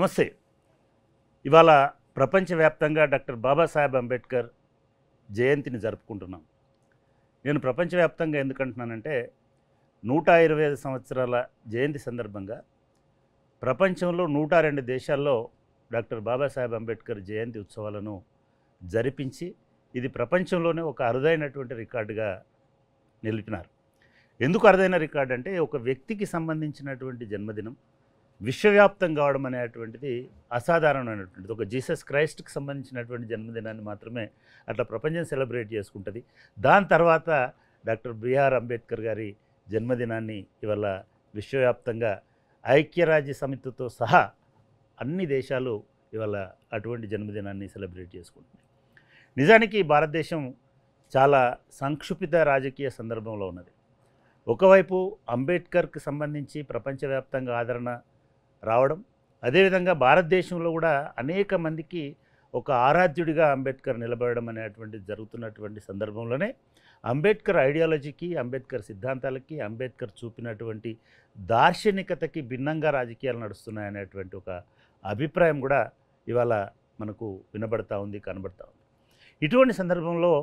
నమస్తే. ఇవాళ ప్రపంచవ్యాప్తంగా డాక్టర్ బాబాసాహెబ్ అంబేద్కర్ జయంతిని జరుపుకుంటున్నాం. నేను ప్రపంచవ్యాప్తంగా ఎందుకంటున్నానంటే 125 సంవత్సరాల జయంతి సందర్భంగా ప్రపంచంలో 102 దేశాల్లో డాక్టర్ బాబాసాహెబ్ అంబేద్కర్ జయంతి ఉత్సవాలను జరిపించి ఇది ప్రపంచంలోనే ఒక అరుదైనటువంటి రికార్డుగా నిలిపినారు. ఎందుకు అరుదైన రికార్డు అంటే ఒక వ్యక్తికి సంబంధించినటువంటి జన్మదినం విశ్వవ్యాప్తం కావడం అనేటువంటిది అసాధారణమైనటువంటిది. ఒక జీసస్ క్రైస్ట్కి సంబంధించినటువంటి జన్మదినాన్ని మాత్రమే అట్లా ప్రపంచం సెలబ్రేట్ చేసుకుంటుంది. దాని తర్వాత డాక్టర్ బిఆర్ అంబేద్కర్ గారి జన్మదినాన్ని ఇవాళ విశ్వవ్యాప్తంగా ఐక్యరాజ్య సమితితో సహా అన్ని దేశాలు ఇవాళ అటువంటి జన్మదినాన్ని సెలబ్రేట్ చేసుకుంటున్నాయి. నిజానికి భారతదేశం చాలా సంక్షుప్త రాజకీయ సందర్భంలో ఉన్నది. ఒకవైపు అంబేద్కర్కి సంబంధించి ప్రపంచవ్యాప్తంగా ఆదరణ రావడం, అదేవిధంగా భారతదేశంలో కూడా అనేక మందికి ఒక ఆరాధ్యుడిగా అంబేద్కర్ నిలబడడం అనేటువంటిది జరుగుతున్నటువంటి సందర్భంలోనే అంబేద్కర్ ఐడియాలజీకి, అంబేద్కర్ సిద్ధాంతాలకి, అంబేద్కర్ చూపినటువంటి దార్శనికతకి భిన్నంగా రాజకీయాలు నడుస్తున్నాయనేటువంటి ఒక అభిప్రాయం కూడా ఇవాళ మనకు వినబడతా ఉంది, కనబడతా ఉంది. ఇటువంటి సందర్భంలో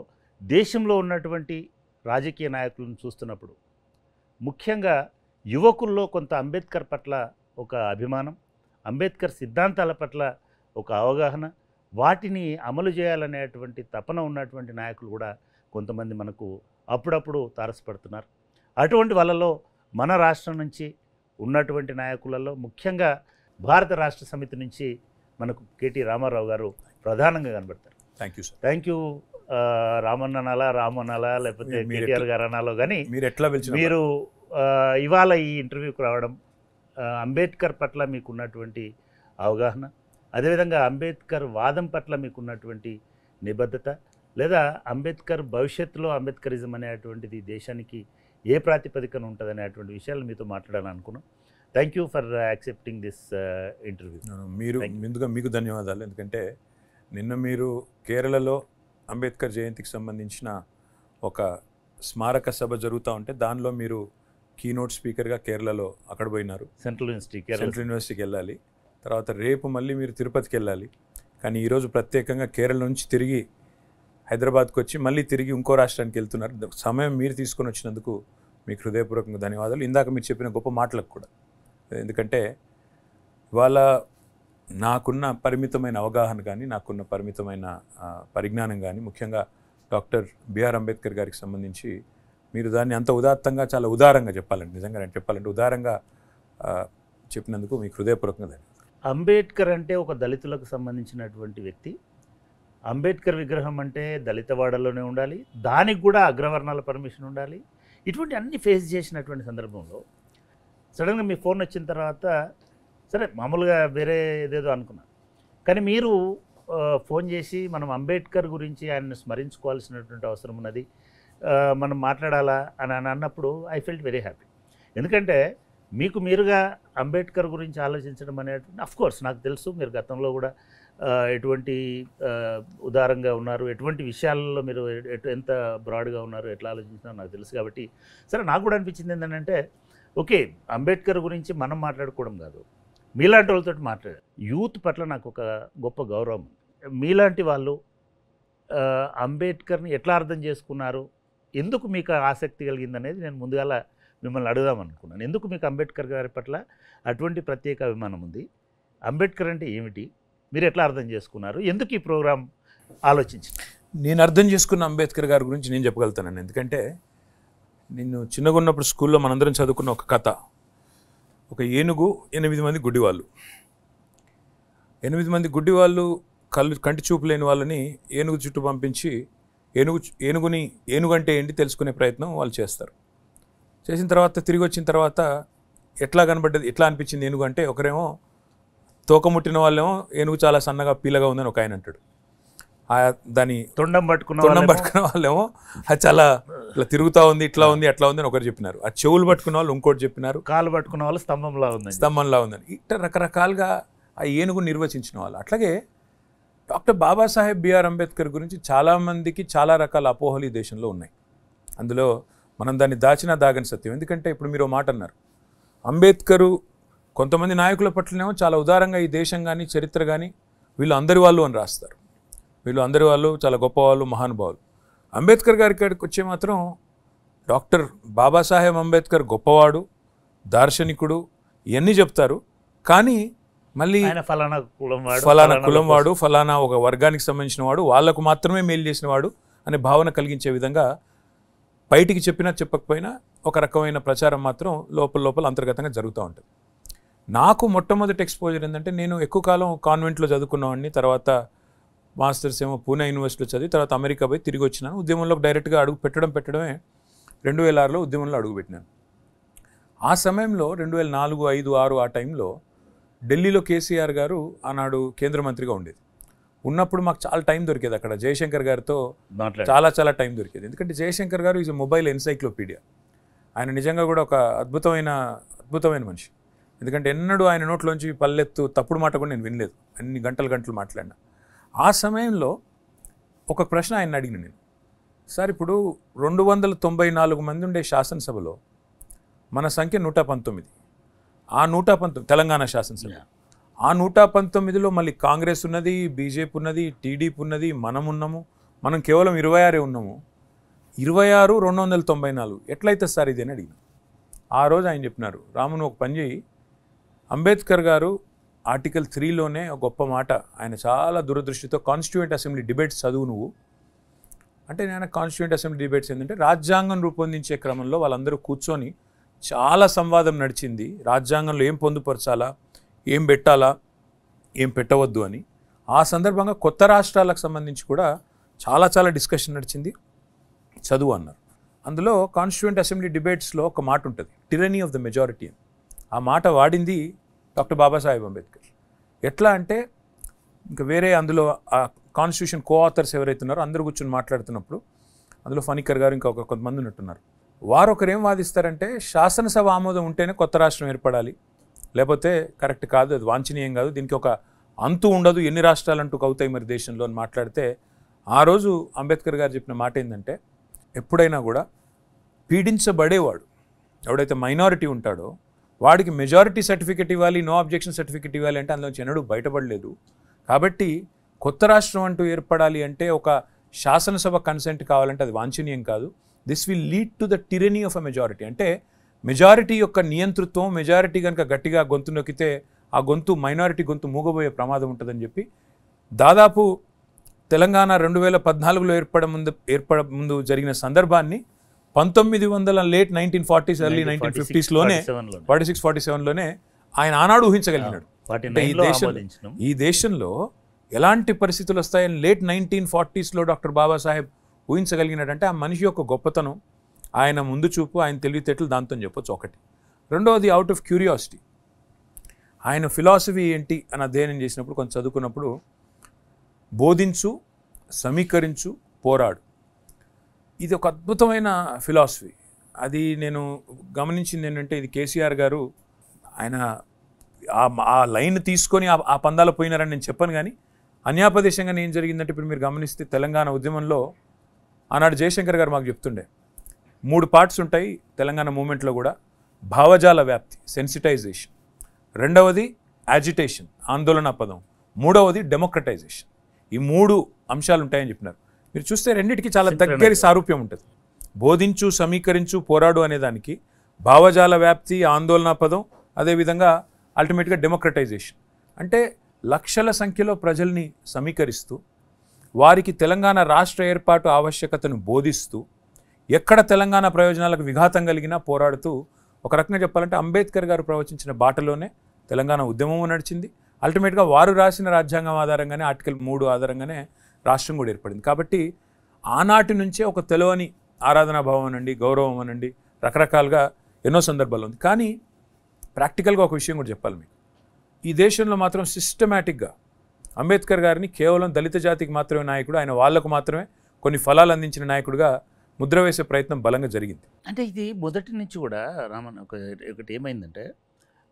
దేశంలో ఉన్నటువంటి రాజకీయ నాయకులను చూస్తున్నప్పుడు ముఖ్యంగా యువకుల్లో కొంత అంబేద్కర్ పట్ల ఒక అభిమానం, అంబేద్కర్ సిద్ధాంతాల పట్ల ఒక అవగాహన, వాటిని అమలు చేయాలనేటువంటి తపన ఉన్నటువంటి నాయకులు కూడా కొంతమంది మనకు అప్పుడప్పుడు తారసపడుతున్నారు. అటువంటి వాళ్ళలో మన రాష్ట్రం నుంచి ఉన్నటువంటి నాయకులలో ముఖ్యంగా భారత రాష్ట్ర సమితి నుంచి మనకు కేటీ రామారావు గారు ప్రధానంగా కనబడతారు. Thank you sir. Thank you Ramanna అనాలా, రాము అనాలా, లేకపోతే కేటీఆర్ గారు అనాలో, కానీ మీరు ఇవాళ ఈ ఇంటర్వ్యూకి రావడం, అంబేద్కర్ పట్ల మీకున్నటువంటి అవగాహన, అదేవిధంగా అంబేద్కర్ వాదం పట్ల మీకున్నటువంటి నిబద్ధత, లేదా అంబేద్కర్ భవిష్యత్తులో అంబేద్కరిజం అనేటువంటిది దేశానికి ఏ ప్రాతిపదికన ఉంటుంది అనేటువంటి విషయాలు మీతో మాట్లాడాలనుకున్నాం. Thank you for accepting this interview. మీరు ముందుగా మీకు ధన్యవాదాలు. ఎందుకంటే నిన్న మీరు కేరళలో అంబేద్కర్ జయంతికి సంబంధించిన ఒక స్మారక సభ జరుగుతూ ఉంటే దానిలో మీరు కీనోట్ స్పీకర్గా కేరళలో అక్కడ పోయినారు. సెంట్రల్ యూనివర్సిటీకి వెళ్ళాలి. తర్వాత రేపు మళ్ళీ మీరు తిరుపతికి వెళ్ళాలి. కానీ ఈరోజు ప్రత్యేకంగా కేరళ నుంచి తిరిగి హైదరాబాద్కి వచ్చి మళ్ళీ తిరిగి ఇంకో రాష్ట్రానికి వెళ్తున్నారు. సమయం మీరు తీసుకొని వచ్చినందుకు మీకు హృదయపూర్వకంగా ధన్యవాదాలు. ఇందాక మీరు చెప్పిన గొప్ప మాటలకు కూడా. ఎందుకంటే ఇవాళ నాకున్న పరిమితమైన అవగాహన కానీ, నాకున్న పరిమితమైన పరిజ్ఞానం కానీ, ముఖ్యంగా డాక్టర్ బిఆర్ అంబేద్కర్ గారికి సంబంధించి మీరు దాన్ని అంత ఉదాత్తంగా, చాలా ఉదారంగా చెప్పాలండి. నిజంగా నేను చెప్పాలంటే ఉదారంగా చెప్పినందుకు మీకు హృదయపూర్వకంగా ధన్యవాదాలు. అంబేద్కర్ అంటే ఒక దళితులకు సంబంధించినటువంటి వ్యక్తి. అంబేద్కర్ విగ్రహం అంటే దళితవాడలోనే ఉండాలి, దానికి కూడా అగ్రవర్ణాల పర్మిషన్ ఉండాలి. ఇటువంటి అన్ని ఫేస్ చేసినటువంటి సందర్భంలో సడన్గా మీ ఫోన్ వచ్చిన తర్వాత సరే మామూలుగా వేరే ఏదేదో అనుకున్నాను, కానీ మీరు ఫోన్ చేసి మనం అంబేద్కర్ గురించి ఆయన్ని స్మరించుకోవాల్సినటువంటి అవసరం ఉన్నది, మనం మాట్లాడాలా అని అన్నప్పుడు ఐ ఫెల్ట్ వెరీ హ్యాపీ. ఎందుకంటే మీకు మీరుగా అంబేద్కర్ గురించి ఆలోచించడం అనేటువంటి, అఫ్కోర్స్ నాకు తెలుసు మీరు గతంలో కూడా ఎటువంటి ఉదారంగా ఉన్నారు, ఎటువంటి విషయాల్లో మీరు ఎంత బ్రాడ్గా ఉన్నారు, ఎట్లా ఆలోచించినారో నాకు తెలుసు. కాబట్టి సరే నాకు కూడా అనిపించింది ఏంటంటే ఓకే, అంబేద్కర్ గురించి మనం మాట్లాడుకోవడం కాదు, మీలాంటి వాళ్ళతో మాట్లాడారు. యూత్ పట్ల నాకు ఒక గొప్ప గౌరవం. మీలాంటి వాళ్ళు అంబేద్కర్ని ఎట్లా అర్థం చేసుకున్నారు, ఎందుకు మీకు ఆసక్తి కలిగిందనేది నేను ముందుగాల మిమ్మల్ని అడుగుదాం అనుకున్నాను. ఎందుకు మీకు అంబేద్కర్ గారి పట్ల అటువంటి ప్రత్యేక అభిమానం ఉంది, అంబేద్కర్ అంటే ఏమిటి, మీరు ఎట్లా అర్థం చేసుకున్నారు, ఎందుకు ఈ ప్రోగ్రాం ఆలోచించారు? నేను అర్థం చేసుకున్న అంబేద్కర్ గారి గురించి నేను చెప్పగలుగుతానండి. ఎందుకంటే నేను చిన్నగా ఉన్నప్పుడు స్కూల్లో మనందరం చదువుకున్న ఒక కథ, ఒక ఏనుగు 8 మంది గుడ్డివాళ్ళు. 8 మంది గుడ్డివాళ్ళు కంటి చూపు లేని వాళ్ళని ఏనుగు చుట్టూ పంపించి ఏనుగు అంటే ఏంటి తెలుసుకునే ప్రయత్నం వాళ్ళు చేస్తారు. చేసిన తర్వాత తిరిగి వచ్చిన తర్వాత ఎట్లా కనబడ్డది, ఎట్లా అనిపించింది ఏనుగు అంటే, ఒకరేమో తోక ముట్టిన వాళ్ళేమో ఏనుగు చాలా సన్నగా పీలగా ఉందని ఒక ఆయన అంటాడు. దాని తొండం పట్టుకున్న వాళ్ళేమో అది చాలా ఇట్లా తిరుగుతూ ఉంది, ఇట్లా ఉంది, అట్లా ఉంది అని ఒకరు చెప్పినారు. ఆ చెవులు పట్టుకున్న వాళ్ళు ఇంకోటి చెప్పినారు, కాలు పట్టుకున్న వాళ్ళు స్తంభంలా ఉందని. ఇట్లా రకరకాలుగా ఆ ఏనుగు నిర్వచించిన వాళ్ళు. అట్లాగే డాక్టర్ బాబాసాహెబ్ బిఆర్ అంబేద్కర్ గురించి చాలామందికి చాలా రకాల అపోహలు ఈ దేశంలో ఉన్నాయి. అందులో మనం దాన్ని దాచినా దాగని సత్యం. ఎందుకంటే ఇప్పుడు మీరు మాట అన్నారు, అంబేద్కరు కొంతమంది నాయకుల పట్లనేమో చాలా ఉదారంగా ఈ దేశం కానీ చరిత్ర కానీ వీళ్ళు అందరి వాళ్ళు అని రాస్తారు. వీళ్ళు అందరి వాళ్ళు చాలా గొప్పవాళ్ళు, మహానుభావులు. అంబేద్కర్ గారి కాడికి వచ్చే మాత్రం డాక్టర్ బాబాసాహెబ్ అంబేద్కర్ గొప్పవాడు, దార్శనికుడు ఇవన్నీ చెప్తారు. కానీ మళ్ళీ ఫలానా కులం వాడు, ఫలానా ఒక వర్గానికి సంబంధించిన వాడు, వాళ్లకు మాత్రమే మేలు చేసిన వాడు అనే భావన కలిగించే విధంగా బయటికి చెప్పినా చెప్పకపోయినా ఒక రకమైన ప్రచారం మాత్రం లోపల అంతర్గతంగా జరుగుతూ ఉంటుంది. నాకు మొట్టమొదటి ఎక్స్పోజర్ ఏంటంటే, నేను ఎక్కువ కాలం కాన్వెంట్లో చదువుకున్నవాడిని. తర్వాత మాస్టర్స్ ఏమో పూణే యూనివర్సిటీలో చదివి తర్వాత అమెరికా పోయి తిరిగి వచ్చినాను. ఉద్యమంలోకి డైరెక్ట్గా అడుగు పెట్టడమే 2006లో ఉద్యమంలో అడుగుపెట్టినాను. ఆ సమయంలో 2004, 5, 6 ఆ టైంలో ఢిల్లీలో కేసీఆర్ గారు ఆనాడు కేంద్ర మంత్రిగా ఉండేది. ఉన్నప్పుడు మాకు చాలా టైం దొరికేది అక్కడ జయశంకర్ గారితో చాలా టైం దొరికేది. ఎందుకంటే జయశంకర్ గారు ఈజ్ మొబైల్ ఎన్సైక్లోపీడియా. ఆయన నిజంగా కూడా ఒక అద్భుతమైన మనిషి. ఎందుకంటే ఎన్నడూ ఆయన నోట్లోంచి పల్లెత్తు తప్పుడు మాట కూడా నేను వినలేదు. అన్ని గంటలు మాట్లాడినా. ఆ సమయంలో ఒక ప్రశ్న ఆయన అడిగిన నేను, సార్ ఇప్పుడు 294 మంది ఉండే శాసనసభలో మన సంఖ్య 119. ఆ 119 తెలంగాణ శాసనసభ, ఆ 119లో మళ్ళీ కాంగ్రెస్ ఉన్నది, బీజేపీ ఉన్నది, టీడీపీ ఉన్నది, మనం కేవలం 26 ఉన్నాము. 26, 294 ఎట్లయితే సార్ ఇది అని అడిగిన. ఆ రోజు ఆయన చెప్పినారు, రామును ఒక పని చేయి, అంబేద్కర్ గారు ఆర్టికల్ 3లోనే ఒక గొప్ప మాట, ఆయన చాలా దురదృష్టితో కాన్స్టిట్యూయెంట్ అసెంబ్లీ డిబేట్స్ చదువు నువ్వు అంటే, నేను కాన్స్టిట్యూయెంట్ అసెంబ్లీ డిబేట్స్ ఏంటంటే రాజ్యాంగం రూపొందించే క్రమంలో వాళ్ళందరూ కూర్చొని చాలా సంవాదం నడిచింది. రాజ్యాంగంలో ఏం పొందుపరచాలా, ఏం పెట్టాలా, ఏం పెట్టవద్దు అని. ఆ సందర్భంగా కొత్త రాష్ట్రాలకు సంబంధించి కూడా చాలా డిస్కషన్ నడిచింది, చదువు అన్నారు. అందులో కాన్స్టిట్యూయెంట్ అసెంబ్లీ డిబేట్స్లో ఒక మాట ఉంటుంది, టిరనీ ఆఫ్ ద మెజారిటీ అని. ఆ మాట వాడింది డాక్టర్ బాబాసాహెబ్ అంబేద్కర్. ఎట్లా అంటే, ఇంకా వేరే అందులో ఆ కాన్స్టిట్యూషన్ కోఆథర్స్ ఎవరైతే ఉన్నారో అందరూ కూర్చొని మాట్లాడుతున్నప్పుడు అందులో ఫణికర్ గారు ఇంకా కొంతమంది ఉన్నట్టున్నారు. వారు ఒకరేం వాదిస్తారంటే, శాసనసభ ఆమోదం ఉంటేనే కొత్త రాష్ట్రం ఏర్పడాలి, లేకపోతే కరెక్ట్ కాదు, అది వాంఛనీయం కాదు, దీనికి ఒక అంతు ఉండదు, ఎన్ని రాష్ట్రాలు అంటూ అవుతాయి మరి దేశంలో అని మాట్లాడితే, ఆ రోజు అంబేద్కర్ గారు చెప్పిన మాట ఏంటంటే, ఎప్పుడైనా కూడా పీడించబడేవాడు ఎవడైతే మైనారిటీ ఉంటాడో వాడికి మెజారిటీ సర్టిఫికెట్ ఇవ్వాలి, నో అబ్జెక్షన్ సర్టిఫికెట్ ఇవ్వాలి అంటే అందులోంచి ఎన్నడూ బయటపడలేదు. కాబట్టి కొత్త రాష్ట్రం అంటూ ఏర్పడాలి అంటే ఒక శాసనసభ కన్సెంట్ కావాలంటే అది వాంఛనీయం కాదు. This will lead to the tyranny of a majority. అంటే మెజారిటీ యొక్క నియంతృత్వం, మెజారిటీ కనుక గట్టిగా గొంతు నొక్కితే ఆ గొంతు మైనారిటీ గొంతు మూగబోయే ప్రమాదం ఉంటుందని చెప్పి, దాదాపు తెలంగాణ 2014లో ఏర్పడ ముందు జరిగిన సందర్భాన్ని 1900 లేట్ 1940s ఎర్లీ 1950sలోనే 46-47లోనే ఆయన ఆనాడు ఊహించగలిగినాడు. ఈ దేశంలో ఎలాంటి పరిస్థితులు వస్తాయని లేట్ 1940sలో డాక్టర్ బాబాసాహెబ్ ఊహించగలిగినాడంటే ఆ మనిషి యొక్క గొప్పతనం, ఆయన ముందు చూపు, ఆయన తెలివితేటలు దాంతో చెప్పొచ్చు ఒకటి. రెండవది అవుట్ ఆఫ్ క్యూరియాసిటీ. ఆయన ఫిలాసఫీ ఏంటి అని అధ్యయనం చేసినప్పుడు, కొంచెం చదువుకున్నప్పుడు, బోధించు, సమీకరించు, పోరాడు, ఇది ఒక అద్భుతమైన ఫిలాసఫీ. అది నేను గమనించింది ఏంటంటే, ఇది కేసీఆర్ గారు ఆయన ఆ లైన్ తీసుకొని ఆ పందాలు పోయినారని నేను చెప్పను. కానీ అన్యాపదేశంగా ఏం జరిగిందంటే, ఇప్పుడు మీరు గమనిస్తే తెలంగాణ ఉద్యమంలో ఆనాడు జయశంకర్ గారు మాకు చెప్తుండే 3 పార్ట్స్ ఉంటాయి తెలంగాణ మూమెంట్లో కూడా. భావజాల వ్యాప్తి, సెన్సిటైజేషన్. రెండవది యాజిటేషన్, ఆందోళన పదం. మూడవది డెమోక్రటైజేషన్. ఈ 3 అంశాలు ఉంటాయని చెప్పినారు. మీరు చూస్తే రెండింటికి చాలా దగ్గర సారూప్యం ఉంటుంది. బోధించు, సమీకరించు, పోరాడు అనేదానికి భావజాల వ్యాప్తి, ఆందోళన పదం, అదేవిధంగా అల్టిమేట్గా డెమోక్రటైజేషన్. అంటే లక్షల సంఖ్యలో ప్రజల్ని సమీకరిస్తూ, వారికి తెలంగాణ రాష్ట్ర ఏర్పాటు ఆవశ్యకతను బోధిస్తూ, ఎక్కడ తెలంగాణ ప్రయోజనాలకు విఘాతం కలిగినా పోరాడుతూ, ఒక రకంగా చెప్పాలంటే అంబేద్కర్ గారు ప్రవచించిన బాటలోనే తెలంగాణ ఉద్యమం నడిచింది. అల్టిమేట్గా వారు రాసిన రాజ్యాంగం ఆధారంగానే, ఆర్టికల్ 3 ఆధారంగానే రాష్ట్రం కూడా ఏర్పడింది. కాబట్టి ఆనాటి నుంచే ఒక తెలవని ఆరాధనా భావం అనండి, గౌరవం అనండి, రకరకాలుగా ఎన్నో సందర్భాలు ఉంది. కానీ ప్రాక్టికల్గా ఒక విషయం కూడా చెప్పాలి మీకు. ఈ దేశంలో మాత్రం సిస్టమేటిక్గా అంబేద్కర్ గారిని కేవలం దళిత జాతికి మాత్రమే నాయకుడు, ఆయన వాళ్లకు మాత్రమే కొన్ని ఫలాలు అందించిన నాయకుడిగా ముద్ర వేసే ప్రయత్నం బలంగా జరిగింది. అంటే ఇది మొదటి నుంచి కూడా రామన్ ఒకటి ఏమైందంటే,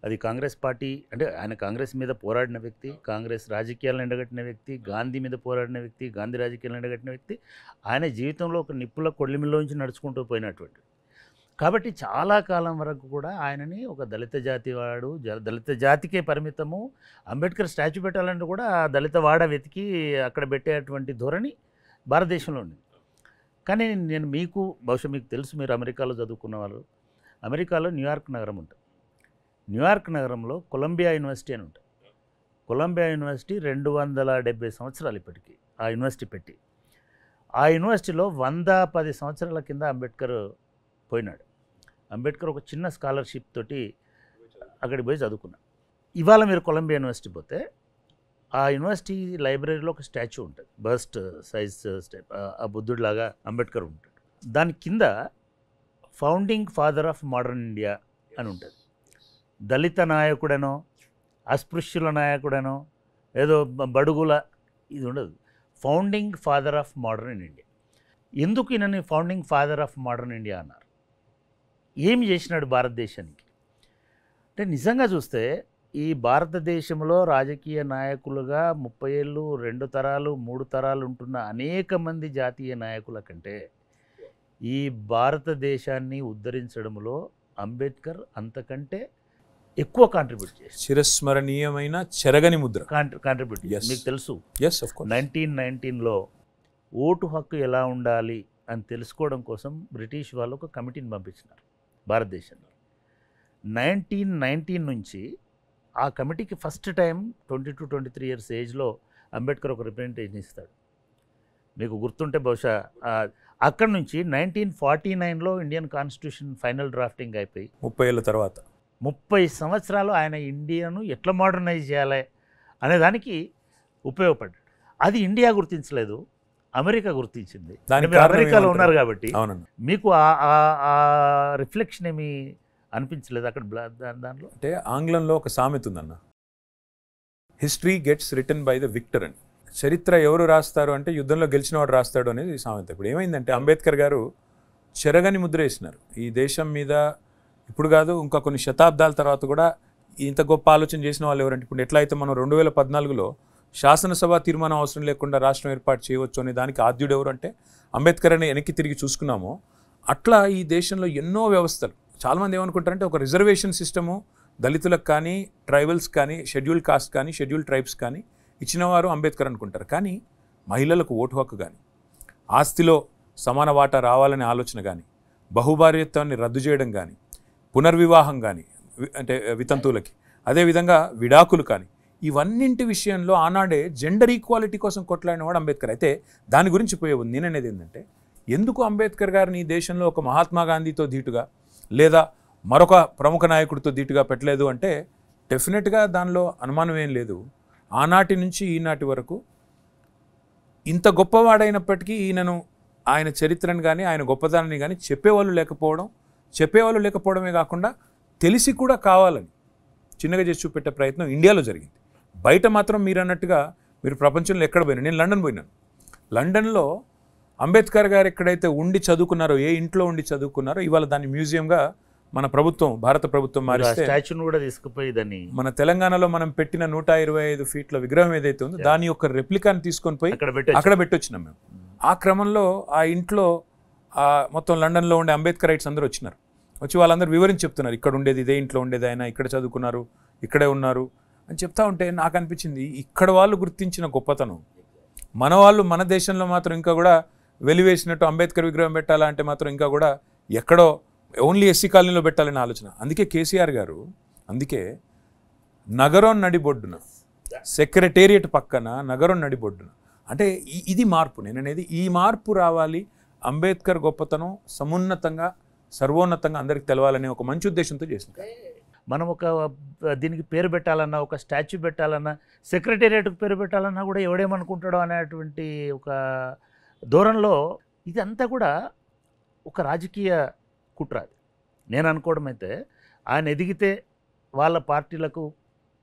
అది కాంగ్రెస్ పార్టీ అంటే ఆయన కాంగ్రెస్ మీద పోరాడిన వ్యక్తి, కాంగ్రెస్ రాజకీయాలను ఎండగట్టిన వ్యక్తి, గాంధీ మీద పోరాడిన వ్యక్తి, గాంధీ రాజకీయాలను ఎండగట్టిన వ్యక్తి, ఆయన జీవితంలో ఒక నిప్పుల కొళ్ళిమిలోంచి నడుచుకుంటూ పోయినటువంటి. కాబట్టి చాలా కాలం వరకు కూడా ఆయనని ఒక దళిత జాతి వాడు, దళిత జాతికే పరిమితము, అంబేద్కర్ స్టాచ్యూ పెట్టాలంటే కూడా ఆ దళిత వాడ వెతికి అక్కడ పెట్టేటువంటి ధోరణి భారతదేశంలో ఉంది. కానీ నేను బహుశా మీకు తెలుసు, మీరు అమెరికాలో చదువుకున్న వాళ్ళు, అమెరికాలో న్యూయార్క్ నగరం ఉంటుంది. న్యూయార్క్ నగరంలో కొలంబియా యూనివర్సిటీ అని ఉంటుంది. కొలంబియా యూనివర్సిటీ 270 సంవత్సరాలు ఇప్పటికీ ఆ యూనివర్సిటీ పెట్టి. ఆ యూనివర్సిటీలో 110 సంవత్సరాల కింద అంబేద్కర్ పోయినాడు. అంబేద్కర్ ఒక చిన్న స్కాలర్షిప్ తోటి అక్కడికి పోయి చదువుకున్నాడు. ఇవాళ మీరు కొలంబియా యూనివర్సిటీ పోతే ఆ యూనివర్సిటీ లైబ్రరీలో ఒక స్టాచ్యూ ఉంటుంది, బస్ట్ సైజ్ స్టాప్, ఆ బుద్ధుడిలాగా అంబేద్కర్ ఉంటాడు. దాని కింద founding father of modern India అని ఉంటుంది. దళిత నాయకుడనో, అస్పృశ్యుల నాయకుడనో, ఏదో బడుగుల ఇది ఉండదు. Founding father of modern India. ఎందుకు ఈయనని founding father of modern India అన్నారు? ఏమి చేసినాడు భారతదేశానికి అంటే, నిజంగా చూస్తే ఈ భారతదేశంలో రాజకీయ నాయకులుగా 30 ఏళ్ళు, 2 తరాలు, 3 తరాలు ఉంటున్న అనేక మంది జాతీయ నాయకుల కంటే ఈ భారతదేశాన్ని ఉద్ధరించడంలో అంబేద్కర్ అంతకంటే ఎక్కువ కాంట్రిబ్యూట్ చేశారు. చిరస్మరణీయమైన చెరగని ముద్ర కాంట్రిబ్యూట్. మీకు తెలుసు, 1919లో ఓటు హక్కు ఎలా ఉండాలి అని తెలుసుకోవడం కోసం బ్రిటిష్ వాళ్ళు ఒక కమిటీని పంపించినారు భారతదేశానికి. 1919 నుంచి ఆ కమిటీకి ఫస్ట్ టైం 22-23 ఇయర్స్ ఏజ్లో అంబేద్కర్ ఒక రిప్రజెంటేషన్ ఇస్తాడు. మీకు గుర్తుంటే బహుశా అక్కడి నుంచి 1949లో ఇండియన్ కాన్స్టిట్యూషన్ ఫైనల్ డ్రాఫ్టింగ్ అయిపోయి 30 ఏళ్ళ తర్వాత 30 సంవత్సరాలు ఆయన ఇండియాను ఎట్లా మోడర్నైజ్ చేయాలి అనే దానికి ఉపయోగపడ్డాడు. అది ఇండియా గుర్తించలేదు, అమెరికా గుర్తించింది. మీరు అమెరికాలో ఉన్నారు కాబట్టి మీకు ఆ రిఫ్లెక్షన్ ఏమి అనిపించలేదు అక్కడ దాంట్లో? అంటే ఆంగ్లంలో ఒక సామెత ఉందన్న, history gets written by the victor అని. చరిత్ర ఎవరు రాస్తారు అంటే యుద్ధంలో గెలిచిన వాడు రాస్తాడు అనేది సామెత. ఇప్పుడు ఏమైందంటే అంబేద్కర్ గారు చెరగని ముద్ర వేసినారు ఈ దేశం మీద. ఇప్పుడు కాదు, ఇంకా కొన్ని శతాబ్దాల తర్వాత కూడా ఇంత గొప్ప ఆలోచన చేసిన వాళ్ళు ఎవరంటే, ఇప్పుడు ఎట్లా అయితే మనం 2014లో శాసనసభ తీర్మానం అవసరం లేకుండా రాష్ట్రం ఏర్పాటు చేయవచ్చు అనే దానికి ఆద్యుడు ఎవరు అంటే అంబేద్కర్ అని వెనక్కి తిరిగి చూసుకున్నామో, అట్లా ఈ దేశంలో ఎన్నో వ్యవస్థలు. చాలామంది ఏమనుకుంటారంటే ఒక రిజర్వేషన్ సిస్టము దళితులకు కానీ, ట్రైబల్స్ కానీ, షెడ్యూల్ కాస్ట్ కానీ, షెడ్యూల్ ట్రైబ్స్ కానీ ఇచ్చినవారు అంబేద్కర్ అనుకుంటారు. కానీ మహిళలకు ఓటు హక్కు కానీ, ఆస్తిలో సమాన వాటా రావాలనే ఆలోచన కానీ, బహుభార్యత్వాన్ని రద్దు చేయడం కానీ, పునర్వివాహం కానీ అంటే వితంతువులకి, అదేవిధంగా విడాకులు కానీ, ఇవన్నింటి విషయంలో ఆనాడే జెండర్ ఈక్వాలిటీ కోసం కొట్లాడినవాడు అంబేద్కర్. అయితే దాని గురించి పోయే ఉంది. నేననేది ఏంటంటే, ఎందుకు అంబేద్కర్ గారిని ఈ దేశంలో ఒక మహాత్మా గాంధీతో ధీటుగా లేదా మరొక ప్రముఖ నాయకుడితో ధీటుగా పెట్టలేదు అంటే, డెఫినెట్గా దానిలో అనుమానం ఏం లేదు. ఆనాటి నుంచి ఈనాటి వరకు ఇంత గొప్పవాడైనప్పటికీ ఈయనను, ఆయన చరిత్రను కానీ, ఆయన గొప్పతనాన్ని కానీ చెప్పేవాళ్ళు లేకపోవడమే కాకుండా తెలిసి కూడా కావాలని చిన్నగా చేసి చూపెట్టే ప్రయత్నం ఇండియాలో జరిగింది. బయట మాత్రం మీరు అన్నట్టుగా మీరు ప్రపంచంలో ఎక్కడ పోయినా, నేను లండన్ పోయినాను. లండన్లో అంబేద్కర్ గారు ఎక్కడైతే ఉండి చదువుకున్నారో, ఏ ఇంట్లో ఉండి చదువుకున్నారో, ఇవాళ దాన్ని మ్యూజియంగా మన ప్రభుత్వం, భారత ప్రభుత్వం మారిస్తే స్టాచ్యూని కూడా తీసుకుపోయి దాన్ని మన తెలంగాణలో మనం పెట్టిన 125 ఫీట్ల విగ్రహం ఏదైతే ఉందో దాని యొక్క రెప్లికాని తీసుకొని పోయి అక్కడ పెట్టొచ్చినాం మేము. ఆ క్రమంలో ఆ ఇంట్లో మొత్తం లండన్లో ఉండే అంబేద్కర్ రైట్స్ అందరూ వచ్చినారు. వచ్చి వాళ్ళందరూ వివరించి చెప్తున్నారు, ఇక్కడ ఉండేది ఇదే ఇంట్లో ఉండేది, ఆయన ఇక్కడ చదువుకున్నారు, ఇక్కడే ఉన్నారు అని చెప్తా ఉంటే నాకు అనిపించింది, ఇక్కడ వాళ్ళు గుర్తించిన గొప్పతనం మన వాళ్ళు మన దేశంలో మాత్రం ఇంకా కూడా వెలివేసినట్టు అంబేద్కర్ విగ్రహం పెట్టాలా అంటే మాత్రం ఇంకా కూడా ఎక్కడో ఓన్లీ ఎస్సీ కాలనీలో పెట్టాలనే ఆలోచన. అందుకే కేసీఆర్ గారు నగరం నడిబొడ్డున, సెక్రటేరియట్ పక్కన నగరం నడిబొడ్డున, అంటే ఇది మార్పు. నేననేది ఈ మార్పు రావాలి, అంబేద్కర్ గొప్పతనం సమున్నతంగా సర్వోన్నతంగా అందరికి తెలవాలనే ఒక మంచి ఉద్దేశంతో చేసింది. మనం ఒక దీనికి పేరు పెట్టాలన్నా, ఒక స్టాచ్యూ పెట్టాలన్నా, సెక్రటేరియట్కి పేరు పెట్టాలన్నా కూడా ఎవడేమనుకుంటాడో అనేటువంటి ఒక ధోరణిలో ఇదంతా కూడా ఒక రాజకీయ కుట్ర. నేను అనుకోవడం అయితే, ఆయన ఎదిగితే వాళ్ళ పార్టీలకు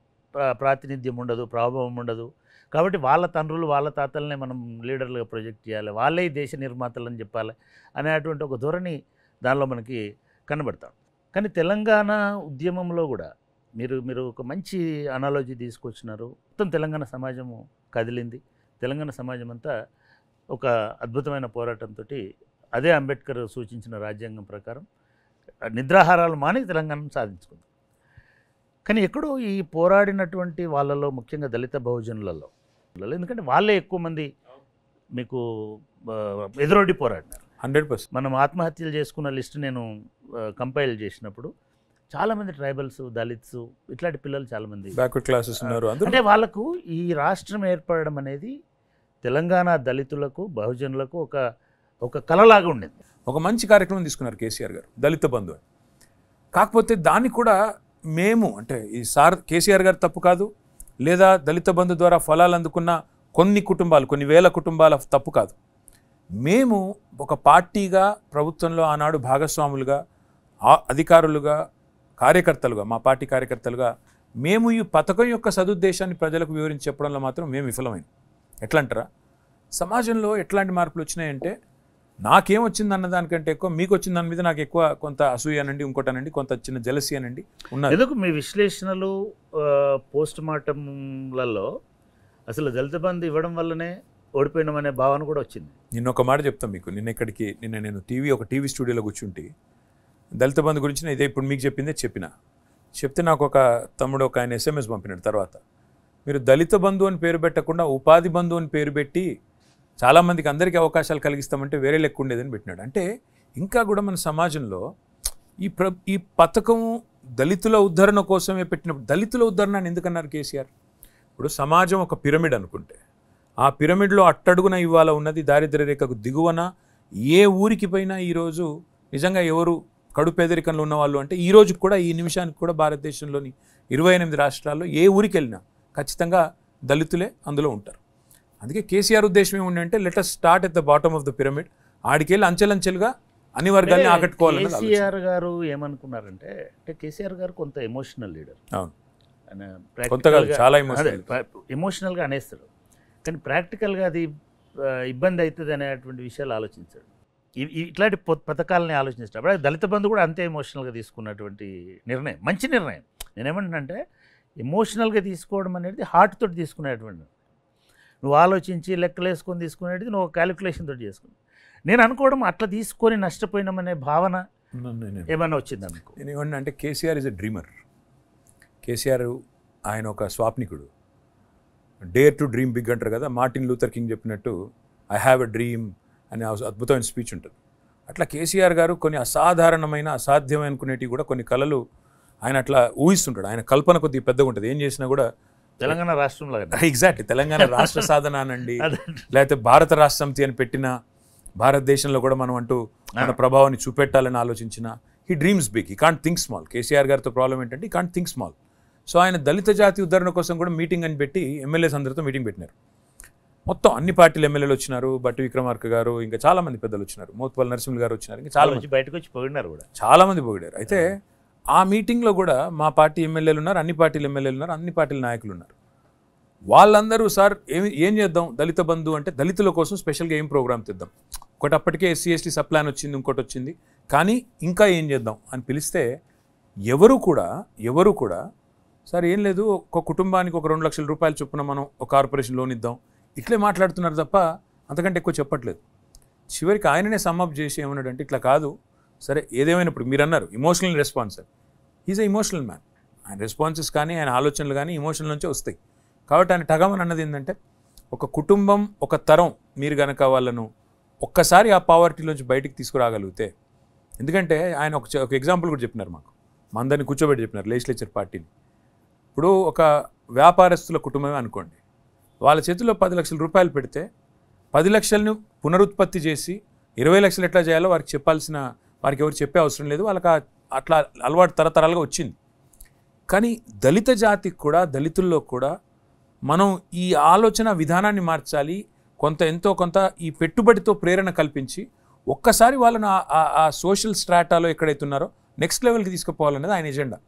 ప్రాతినిధ్యం ఉండదు, ప్రభావం ఉండదు, కాబట్టి వాళ్ళ తండ్రులు వాళ్ళ తాతలనే మనం లీడర్లుగా ప్రొజెక్ట్ చేయాలి, వాళ్ళే దేశ నిర్మాతలని చెప్పాలి అనేటువంటి ఒక ధోరణి దానిలో మనకి కనబడతాం. కానీ తెలంగాణ ఉద్యమంలో కూడా మీరు ఒక మంచి అనాలజీ తీసుకొచ్చినారు. మొత్తం తెలంగాణ సమాజము కదిలింది. తెలంగాణ సమాజం అంతా ఒక అద్భుతమైన పోరాటంతో అదే అంబేద్కర్ సూచించిన రాజ్యాంగం ప్రకారం నిద్రాహారాలు మాని తెలంగాణను సాధించుకుంది. కానీ ఎక్కడో ఈ పోరాడినటువంటి వాళ్ళలో, ముఖ్యంగా దళిత బహుజనులలో, ఎందుకంటే వాళ్ళే ఎక్కువ మంది మీకు ఎదురొడ్డి పోరాడినారు. 100%. మనం ఆత్మహత్యలు చేసుకున్న లిస్ట్ నేను కంపైల్ చేసినప్పుడు చాలామంది ట్రైబల్స్, దళిత్స్, ఇట్లాంటి పిల్లలు చాలామంది బ్యాక్వర్డ్ క్లాసెస్ ఉన్నారు. అంటే వాళ్ళకు ఈ రాష్ట్రం ఏర్పడడం అనేది తెలంగాణ దళితులకు, బహుజనులకు ఒక కలలాగా ఉండేది. ఒక మంచి కార్యక్రమం తీసుకున్నారు కేసీఆర్ గారు, దళిత బంధు అని. కాకపోతే దాన్ని కూడా మేము అంటే ఈ కేసీఆర్ గారు తప్పు కాదు, లేదా దళిత బంధు ద్వారా ఫలాలు అందుకున్న కొన్ని కుటుంబాలు, కొన్ని వేల కుటుంబాల తప్పు కాదు. మేము ఒక పార్టీగా ప్రభుత్వంలో ఆనాడు భాగస్వాములుగా, అధికారులుగా, కార్యకర్తలుగా, మా పార్టీ కార్యకర్తలుగా మేము ఈ పథకం యొక్క సదుద్దేశాన్ని ప్రజలకు వివరించి చెప్పడంలో మాత్రం మేము విఫలమైంది. ఎట్లా అంటారా, సమాజంలో ఎట్లాంటి మార్పులు వచ్చినాయంటే నాకేమొచ్చింది అన్న దానికంటే ఎక్కువ మీకు వచ్చిన దాని మీద నాకు ఎక్కువ కొంత అసూయ అనండి, ఇంకోటనండి, కొంత చిన్న జలసి అనండి ఉన్నది. ఎందుకు మీ విశ్లేషణలు పోస్ట్ మార్టంలలో అసలు దళిత బంధు ఇవ్వడం వల్లనే ఓడిపోయినామనే భావన కూడా వచ్చింది. నిన్న ఒక మాట చెప్తాను మీకు. నిన్న నేను ఒక టీవీ స్టూడియోలో కూర్చుంటే దళిత బంధు గురించి ఇదే ఇప్పుడు మీకు చెప్తే నాకు ఒక తమ్ముడు ఆయన SMS పంపినాడు. తర్వాత మీరు దళిత బంధు అని పేరు పెట్టకుండా ఉపాధి బంధు అని పేరు పెట్టి చాలామందికి అందరికీ అవకాశాలు కలిగిస్తామంటే వేరే లెక్క ఉండేదని పెట్టినాడు. అంటే ఇంకా కూడా మన సమాజంలో ఈ పథకం దళితుల ఉద్ధరణ కోసమే పెట్టినప్పుడు దళితుల ఉద్ధరణ అని ఎందుకన్నారు కేసీఆర్? ఇప్పుడు సమాజం ఒక పిరమిడ్ అనుకుంటే ఆ పిరమిడ్లో అట్టడుగున ఇవాళ ఉన్నది దారిద్ర్య రేఖకు దిగువన ఏ ఊరికి పోయినా ఈరోజు నిజంగా ఎవరు కడు పేదరికంలో ఉన్నవాళ్ళు అంటే ఈ రోజు కూడా, ఈ నిమిషానికి కూడా భారతదేశంలోని 28 రాష్ట్రాల్లో ఏ ఊరికి వెళ్ళినా ఖచ్చితంగా దళితులే అందులో ఉంటారు. అందుకే కేసీఆర్ ఉద్దేశం ఏముందంటే let us start at the bottom of the pyramid, ఆడికెళ్ళి అంచెలంచెలుగా అన్ని వర్గాల్ని ఆకట్టుకోవాలని. కేసీఆర్ గారు ఏమనుకున్నారంటే, కేసీఆర్ గారు కొంత ఎమోషనల్ లీడర్. అవును, కొంతగా చాలా ఎమోషనల్గా అనేస్తాడు, కానీ ప్రాక్టికల్గా అది ఇబ్బంది అవుతుంది అనేటువంటి విషయాలు ఆలోచించాడు. ఇట్లాంటి పథకాలని ఆలోచించాడు. అప్పుడు దళిత బంధు కూడా అంతే ఎమోషనల్గా తీసుకున్నటువంటి నిర్ణయం, మంచి నిర్ణయం. నేనేమంటున్నానంటే ఎమోషనల్గా తీసుకోవడం అనేది హార్ట్ తోటి తీసుకునేటువంటి, నువ్వు ఆలోచించి లెక్కలు వేసుకొని తీసుకునేది నువ్వు క్యాలిక్యులేషన్ తోటి చేసుకుని. నేను అనుకోవడం అట్లా తీసుకొని నష్టపోయినామనే భావన ఏమన్నా వచ్చింది అనుకో. నేను ఏమన్నా అంటే KCR is a dreamer. KCR ఆయన ఒక స్వాప్నికుడు. డేర్ టు డ్రీమ్ బిగ్ అంటారు కదా, మార్టిన్ లూథర్ కింగ్ చెప్పినట్టు ఐ హ్యావ్ ఎ డ్రీమ్ అనే అద్భుతమైన స్పీచ్ ఉంటుంది. అట్లా కేసీఆర్ గారు కొన్ని అసాధారణమైన, అసాధ్యమైన అనుకునేటివి కూడా కొన్ని కళలు ఆయన అట్లా ఊహిస్తుంటాడు. ఆయన కల్పన కొద్దిగా పెద్దగా ఉంటుంది. ఏం చేసినా కూడా తెలంగాణ రాష్ట్రంలో ఎగ్జాక్ట్లీ తెలంగాణ రాష్ట్ర సాధన అనండి, లేకపోతే భారత రాష్ట్ర సమితి అని పెట్టిన, భారతదేశంలో కూడా మనం అంటూ మన ప్రభావాన్ని చూపెట్టాలని ఆలోచించిన he dreams big, he can't think small. KCR గారితో ప్రాబ్లం ఏంటంటే he can't think small. So ఆయన దళిత జాతి ఉద్ధరణ కోసం కూడా మీటింగ్ అని పెట్టి ఎమ్మెల్యేస్ అందరితో మీటింగ్ పెట్టినారు. మొత్తం అన్ని పార్టీల ఎమ్మెల్యేలు వచ్చినారు, బట్టి విక్రమార్క గారు, ఇంకా చాలామంది పెద్దలు వచ్చినారు, మోత్పల్లి నరసింహులు గారు వచ్చినారు, ఇంకా చాలా మంది బయటకు వచ్చి పోయినారు కూడా, చాలామంది పోయారు. అయితే ఆ మీటింగ్లో కూడా మా పార్టీ ఎమ్మెల్యేలు ఉన్నారు, అన్ని పార్టీల ఎమ్మెల్యేలు ఉన్నారు, అన్ని పార్టీల నాయకులు ఉన్నారు. వాళ్ళందరూ సార్ ఏం చేద్దాం, దళిత బంధు అంటే దళితుల కోసం స్పెషల్గా ఏం ప్రోగ్రామ్ తెద్దాం, ఒకటి అప్పటికే SC/ST సప్లాన్ వచ్చింది, ఇంకోటి వచ్చింది, కానీ ఇంకా ఏం చేద్దాం అని పిలిస్తే ఎవరు కూడా సార్ ఏం లేదు, ఒక కుటుంబానికి ఒక 2 లక్షల రూపాయలు చొప్పున మనం ఒక కార్పొరేషన్ లోన్ ఇద్దాం, ఇట్లే మాట్లాడుతున్నారు తప్ప అంతకంటే ఎక్కువ చెప్పట్లేదు. చివరికి ఆయననే సమ్మప్ చేసి ఏమన్నాడంటే ఇట్లా కాదు, సరే ఏదేమైనప్పుడు మీరు అన్నారు emotional response, is a emotional man. ఆయన రెస్పాన్సెస్ కానీ ఆయన ఆలోచనలు కానీ ఇమోషనల్ నుంచే వస్తాయి. కాబట్టి ఆయన టగమని అన్నది ఏంటంటే ఒక కుటుంబం, ఒక తరం మీరు కనుక వాళ్ళను ఒక్కసారి ఆ పావర్టీలోంచి బయటికి తీసుకురాగలిగితే, ఎందుకంటే ఆయన ఒక ఎగ్జాంపుల్ కూడా చెప్పినారు మాకు, మా అందరినీ కూర్చోబెట్టి చెప్పినారు లెజిస్లేచర్ పార్టీని. ఇప్పుడు ఒక వ్యాపారస్తుల కుటుంబమే అనుకోండి, వాళ్ళ చేతిలో 10 లక్షల రూపాయలు పెడితే 10 లక్షలను పునరుత్పత్తి చేసి 20 లక్షలు ఎట్లా చేయాలో వారికి ఎవరు చెప్పే అవసరం లేదు, వాళ్ళకి అట్లా అలవాటు తరతరాలుగా వచ్చింది. కానీ దళిత జాతికి కూడా, దళితుల్లో కూడా మనం ఈ ఆలోచన విధానాన్ని మార్చాలి, ఎంతో కొంత ఈ పెట్టుబడితో ప్రేరణ కల్పించి ఒక్కసారి వాళ్ళని ఆ సోషల్ స్ట్రాటాలో ఎక్కడైతే ఉన్నారో నెక్స్ట్ లెవెల్కి తీసుకుపోవాలనేది ఆయన ఎజెండా.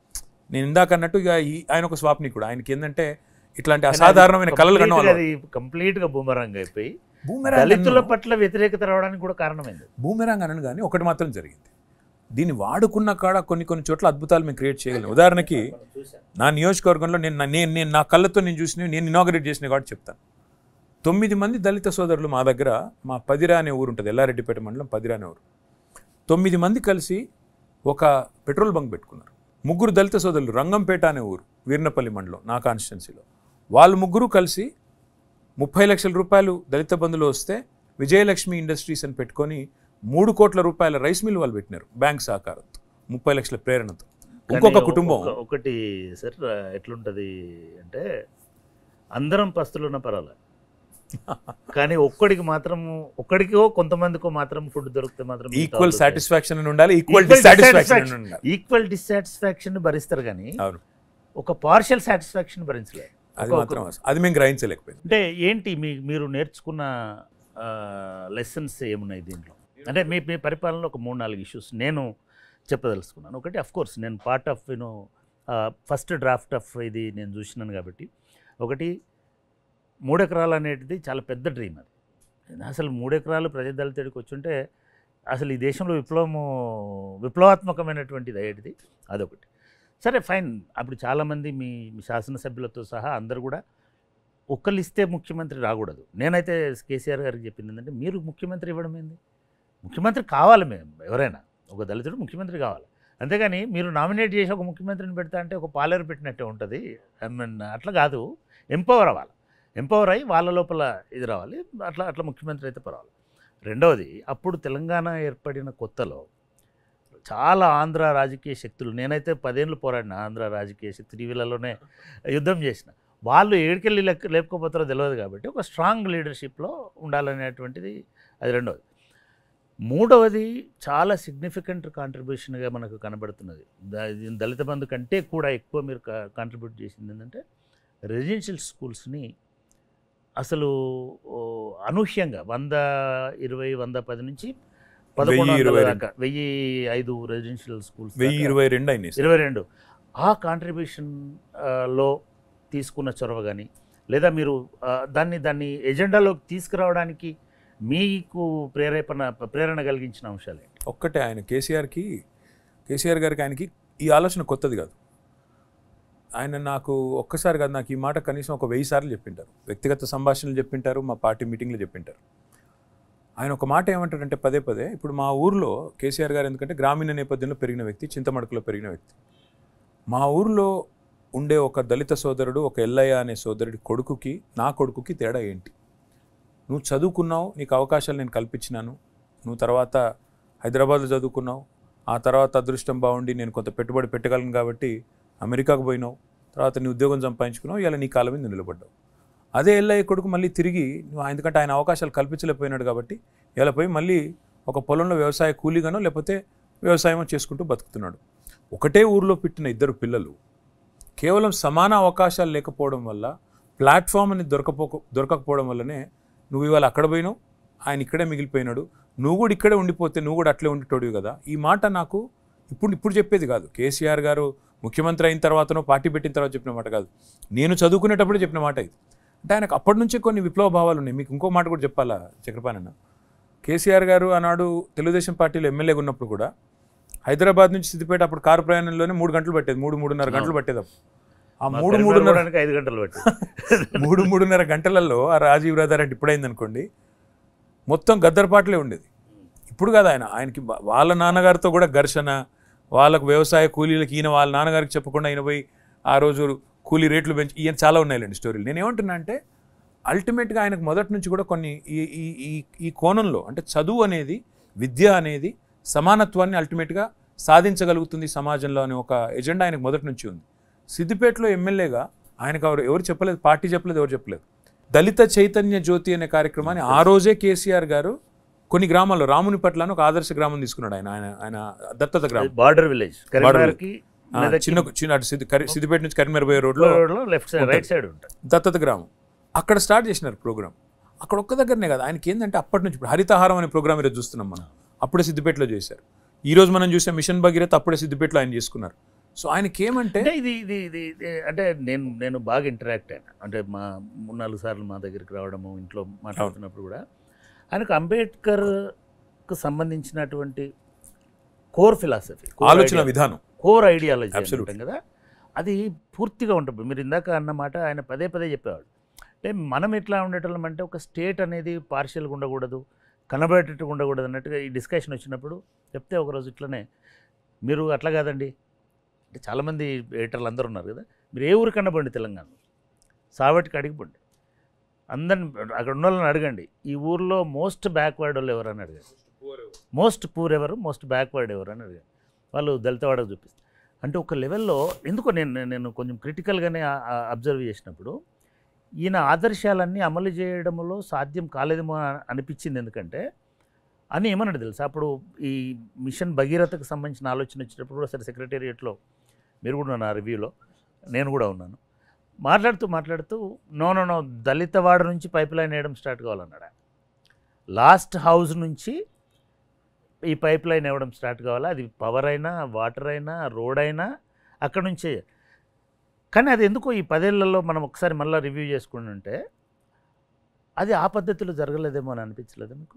నేను ఇందాక అన్నట్టు ఇక ఆయన ఒక స్వాప్నికుడు, ఆయనకి ఏంటంటే ఇట్లాంటి అసాధారణమైన కళలు కంప్లీట్గా బూమరాంగ్ అయిపోయి దళితుల పట్ల వ్యతిరేకత రావడానికి కూడా కారణమైంది. బూమెరాంగ్ అనను కానీ ఒకటి మాత్రం జరిగింది, దీన్ని వాడుకున్న కాడ కొన్ని చోట్ల అద్భుతాలు మేము క్రియేట్ చేయగలం. ఉదాహరణకి నా నియోజకవర్గంలో నేను నా కళ్ళతో నేను చూసినవి, నేను ఇనాగరేట్ చేసిన కాబట్టి చెప్తాను. 9 మంది దళిత సోదరులు మా దగ్గర, మా పదిరా అనే ఊరు ఉంటుంది, ఎల్లారెడ్డిపేట మండలం పదిరా అనే ఊరు, 9 మంది కలిసి ఒక పెట్రోల్ బంక్ పెట్టుకున్నారు. 3 దళిత సోదరులు, రంగంపేట అనే ఊరు, వీర్నపల్లి మండలం, నా కాన్స్టిట్యున్సీలో, వాళ్ళు 3 కలిసి 30 లక్షల రూపాయలు దళిత బంధులో వస్తే విజయలక్ష్మి ఇండస్ట్రీస్ అని పెట్టుకొని 3 కోట్ల రూపాయల రైస్ మిల్ వాళ్ళు పెట్టినారు బ్యాంక్ సహకారంతో, 30 లక్షల ప్రేరణతో. ఇంకొక కుటుంబం ఒకటి సార్ ఎట్లుంటుంది అంటే, అందరం పస్తులున్న పర్వాలేదు, కానీ ఒక్కడికో కొంతమందికో మాత్రం ఫుడ్ దొరికితే మాత్రం ఈక్వల్ సాటిస్ఫాక్షన్ అని ఉండాలి, ఈక్వల్ డిస్సాటిస్ఫాక్షన్ అని ఉండాలి. ఈక్వల్ డిస్సాటిస్ఫాక్షన్ భరిస్తారు కానీ అవును, ఒక పార్షియల్ సాటిస్ఫాక్షన్ భరించలేదు. అది మాత్రం అది మేము గ్రహించలేకపోయింది. అంటే ఏంటి మీరు నేర్చుకున్న లెసన్స్ ఏమున్నాయి దీంట్లో? అంటే మీ పరిపాలనలో ఒక 3-4 ఇష్యూస్ నేను చెప్పదలుచుకున్నాను. ఒకటి, అఫ్ కోర్స్ నేను part of first draft of ఇది నేను చూసినాను కాబట్టి, ఒకటి 3 ఎకరాలు అనేటిది చాలా పెద్ద డ్రీమ్. అది అసలు 3 ఎకరాలు ప్రజాదళితుడికి వచ్చుంటే అసలు ఈ దేశంలో విప్లవాత్మకమైనటువంటిది అయ్యేటిది. అదొకటి. సరే ఫైన్, అప్పుడు చాలామంది మీ శాసనసభ్యులతో సహా అందరు కూడా ఒక్కళ్ళు ఇస్తే ముఖ్యమంత్రి రాకూడదు. నేనైతే కేసీఆర్ గారికి చెప్పింది ఏంటంటే, మీరు ముఖ్యమంత్రి ఇవ్వడం ఏంది, ముఖ్యమంత్రి కావాలి, మేము ఎవరైనా ఒక దళితుడు ముఖ్యమంత్రి కావాలి, అంతేగాని మీరు నామినేట్ చేసి ఒక ముఖ్యమంత్రిని పెడతా అంటే ఒక పాలేరు పెట్టినట్టే ఉంటుంది. ఐ మీన్ అట్లా కాదు, ఎంపవర్ అవ్వాలి, ఎంపవర్ అయ్యి వాళ్ళ లోపల ఇది రావాలి, అట్లా ముఖ్యమంత్రి అయితే పర్వాలి. రెండవది, అప్పుడు తెలంగాణ ఏర్పడిన కొత్తలో చాలా ఆంధ్ర రాజకీయ శక్తులు, నేనైతే 10 ఏళ్ళు పోరాడిన ఆంధ్ర రాజకీయ శక్తి, టీవీలలోనే యుద్ధం చేసిన, వాళ్ళు ఏడికెళ్ళి లేకపోతారో తెలియదు కాబట్టి ఒక స్ట్రాంగ్ లీడర్షిప్లో ఉండాలనేటువంటిది అది రెండవది. మూడవది, చాలా సిగ్నిఫికెంట్ కాంట్రిబ్యూషన్గా మనకు కనబడుతున్నది, దళిత బంధు కంటే కూడా ఎక్కువ మీరు కాంట్రిబ్యూట్ చేసింది ఏంటంటే, రెసిడెన్షియల్ స్కూల్స్ని అసలు అనూహ్యంగా 120, 110 నుంచి 1100 దాకా 1005 రెసిడెన్షియల్ స్కూల్స్, 1022 ఆ కాంట్రిబ్యూషన్లో తీసుకున్న చొరవ కానీ, లేదా మీరు దాన్ని ఎజెండాలోకి తీసుకురావడానికి మీకు ప్రేరణ కలిగించిన అంశాలు ఏంటి? ఒక్కటే, కేసీఆర్ గారికి ఆయనకి ఈ ఆలోచన కొత్తది కాదు. ఆయన నాకు ఒక్కసారి కాదు, నాకు ఈ మాట కనీసం ఒక 1000 సార్లు చెప్పింటారు, వ్యక్తిగత సంభాషణలు చెప్పింటారు, మా పార్టీ మీటింగ్లో చెప్పింటారు. ఆయన ఒక మాట ఏమంటారంటే పదే, ఇప్పుడు మా ఊర్లో కేసీఆర్ గారు ఎందుకంటే గ్రామీణ నేపథ్యంలో పెరిగిన వ్యక్తి, చింతమడకలో పెరిగిన వ్యక్తి, మా ఊర్లో ఉండే ఒక దళిత సోదరుడు, ఒక ఎల్లయ్య అనే సోదరుడి కొడుకుకి నా కొడుకుకి తేడా ఏంటి? నువ్వు చదువుకున్నావు, నీకు అవకాశాలు నేను కల్పించినాను, నువ్వు తర్వాత హైదరాబాద్లో చదువుకున్నావు, ఆ తర్వాత అదృష్టం బాగుండి నేను కొంత పెట్టుబడి పెట్టగలను కాబట్టి అమెరికాకు పోయినావు, తర్వాత నీ ఉద్యోగం సంపాదించుకున్నావు, ఇలా నీ కాళ్ళ మీద నిలబడ్డావు. అదే ఎల్లయ్య కొడుకు మళ్ళీ తిరిగి ఎందుకంటే ఆయన అవకాశాలు కల్పించలేకపోయినాడు కాబట్టి ఇలా పోయి మళ్ళీ ఒక పొలంలో వ్యవసాయ కూలీగానో లేకపోతే వ్యవసాయం చేసుకుంటూ బతుకుతున్నాడు. ఒకటే ఊరిలో పుట్టిన 2 పిల్లలు కేవలం సమాన అవకాశాలు లేకపోవడం వల్ల, ప్లాట్ఫామ్ అని దొరకకపోవడం వల్లనే నువ్వు ఇవాళ అక్కడ పోయినావు, ఆయన ఇక్కడే మిగిలిపోయినాడు, నువ్వు కూడా ఇక్కడే ఉండిపోతే నువ్వు కూడా అట్లే ఉండిటోడివి కదా. ఈ మాట నాకు ఇప్పుడు చెప్పేది కాదు, కేసీఆర్ గారు ముఖ్యమంత్రి అయిన తర్వాతనో పార్టీ పెట్టిన తర్వాత చెప్పిన మాట కాదు, నేను చదువుకునేటప్పుడే చెప్పిన మాట ఇది. అంటే ఆయనకు అప్పటి నుంచే కొన్ని విప్లవ భావాలు ఉన్నాయి. మీకు ఇంకో మాట కూడా చెప్పాలా చక్రపాణి, కేసీఆర్ గారు ఆనాడు తెలుగుదేశం పార్టీలో ఎమ్మెల్యేగా ఉన్నప్పుడు కూడా హైదరాబాద్ నుంచి సిద్దిపేట అప్పుడు కారు ప్రయాణంలోనే 3 గంటలు పట్టేది, 3-3.5 గంటలు పట్టేది. ఆ 3-3.5 గంటలు 3-3.5 గంటలలో ఆ రాజీవ్ రథ అంటే ఇప్పుడైంది అనుకోండి, మొత్తం గద్దరపాట్లే ఉండేది. ఇప్పుడు కాదు, ఆయనకి వాళ్ళ నాన్నగారితో కూడా ఘర్షణ, వాళ్ళకు వ్యవసాయ కూలీలకి ఈయన వాళ్ళ నాన్నగారికి చెప్పకుండా ఈయన పోయి ఆ రోజు కూలీ రేట్లు పెంచి, ఈయన చాలా ఉన్నాయిలేండి స్టోరీలు. నేనేమంటున్నా అంటే అల్టిమేట్గా ఆయనకు మొదటి నుంచి కూడా కొన్ని ఈ కోణంలో, అంటే చదువు అనేది, విద్య అనేది సమానత్వాన్ని అల్టిమేట్గా సాధించగలుగుతుంది సమాజంలో అనే ఒక ఎజెండా ఆయనకు మొదటి నుంచి ఉంది. సిద్దిపేటలో ఎమ్మెల్యేగా ఆయనకు ఎవరు చెప్పలేదు, పార్టీ చెప్పలేదు, ఎవరు చెప్పలేదు. దళిత చైతన్య జ్యోతి అనే కార్యక్రమాన్ని ఆ రోజే కేసీఆర్ గారు కొన్ని గ్రామాల్లో, రామునిపట్ల అని ఒక ఆదర్శ గ్రామం తీసుకున్నాడు. ఆయన దత్తత గ్రామం, బార్డర్ విలేజ్, చిన్న సిద్దిపేట నుంచి కరీంనగర్ పోయే రోడ్లో లెఫ్ట్ సైడ్ రైట్ సైడ్ ఉంటుంది దత్తత గ్రామం. అక్కడ స్టార్ట్ చేసినారు ప్రోగ్రామ్. అక్కడ ఒక్క దగ్గరనే కదా, ఆయనకి ఏంటంటే అప్పటి నుంచి ఇప్పుడు హరితహారం అనే ప్రోగ్రామ్ ఈరోజు చూస్తున్నాం మనం, అప్పుడే సిద్దిపేటలో చేశారు. ఈరోజు మనం చూసే మిషన్ భగీరథ అప్పుడే సిద్దిపేటలో ఆయన చేసుకున్నారు. సో ఆయనకి ఏమంటే ఇది అంటే నేను బాగా ఇంటరాక్ట్ అయినా, అంటే మా 3-4 సార్లు మా దగ్గరికి రావడము, ఇంట్లో మాట్లాడుతున్నప్పుడు కూడా ఆయనకు అంబేద్కర్కు సంబంధించినటువంటి కోర్ ఫిలాసఫీ, ఆలోచన విధానం, కోర్ ఐడియాలజీ ఉంటాం కదా, అది పూర్తిగా ఉంటుంది. మీరు ఇందాక అన్నమాట ఆయన పదే చెప్పేవాడు. అంటే మనం ఎట్లా ఉండేటోళ్ళం అంటే, ఒక స్టేట్ అనేది పార్షియల్గా ఉండకూడదు, కనబడేటట్టుగా ఉండకూడదు అన్నట్టుగా ఈ డిస్కషన్ వచ్చినప్పుడు చెప్తే, ఒకరోజు ఇట్లనే మీరు అట్లా కాదండి అంటే చాలామంది ఎడిటర్లు అందరూ ఉన్నారు కదా, మీరు ఏ ఊరికన్నా బండి తెలంగాణ సావటికి అడిగిపోండి, అందరిని అక్కడ ఉన్న వాళ్ళని అడగండి, ఈ ఊర్లో మోస్ట్ బ్యాక్వర్డ్ వాళ్ళు ఎవరని అడగండి, మోస్ట్ పూర్ ఎవరు, మోస్ట్ బ్యాక్వర్డ్ ఎవరు అని అడిగాను. వాళ్ళు దళితవాడకు చూపిస్తారు. అంటే ఒక లెవెల్లో ఎందుకో నేను కొంచెం క్రిటికల్గానే అబ్జర్వ్ చేసినప్పుడు ఈయన ఆదర్శాలన్నీ అమలు చేయడంలో సాధ్యం కాలేదేమో అనిపించింది. ఎందుకంటే అని ఏమన్నాడు తెలుసా, అప్పుడు ఈ మిషన్ భగీరథకు సంబంధించిన ఆలోచన వచ్చినప్పుడు కూడా సరే సెక్రటేరియట్లో మీరు కూడా ఉన్నారు, ఆ రివ్యూలో నేను కూడా ఉన్నాను, మాట్లాడుతూ నో దళితవాడ నుంచి పైప్ లైన్ వేయడం స్టార్ట్ కావాలన్నాడు. లాస్ట్ హౌస్ నుంచి ఈ పైప్ లైన్ ఇవ్వడం స్టార్ట్ కావాలా, అది పవర్ అయినా వాటర్ అయినా రోడ్ అయినా అక్కడ నుంచే. కానీ అది ఎందుకో ఈ 10 ఏళ్లలో మనం ఒకసారి మళ్ళీ రివ్యూ చేసుకుంటుంటే అది ఆ పద్ధతిలో జరగలేదేమో అని అనిపించలేదు మీకు?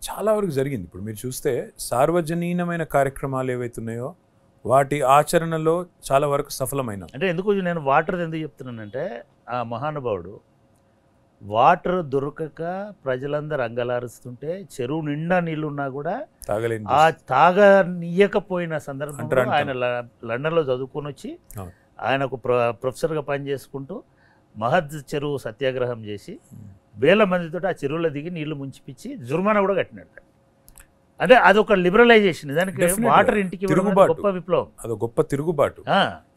చాలా వరకు జరిగింది. ఇప్పుడు మీరు చూస్తే సార్వజనీనమైన కార్యక్రమాలు ఏవైతున్నాయో వాటి ఆచరణలో చాలా వరకు సఫలమైన. అంటే ఎందుకు నేను వాటర్ ఎందుకు చెప్తున్నానంటే ఆ మహానుభావుడు వాటర్ దొరకక ప్రజలందరూ అంగలారుస్తుంటే చెరువు నిండా నీళ్ళున్నా కూడా తాగలేని ఆ తాగనీయకపోయిన సందర్భంలో ఆయన లండన్లో చదువుకొని వచ్చి ఆయనకు ప్రొఫెసర్గా పనిచేసుకుంటూ మహద్ చెరువు సత్యాగ్రహం చేసి వేల మందితో ఆ చెరువులో దిగి నీళ్లు ముంచిపిచ్చి జుర్మానా కూడా కట్టినాడు. అంటే అదొక లిబరలైజేషన్, దానికి వాటర్ ఇంటికి గొప్ప విప్లవం, అదొక గొప్ప తిరుగుబాటు.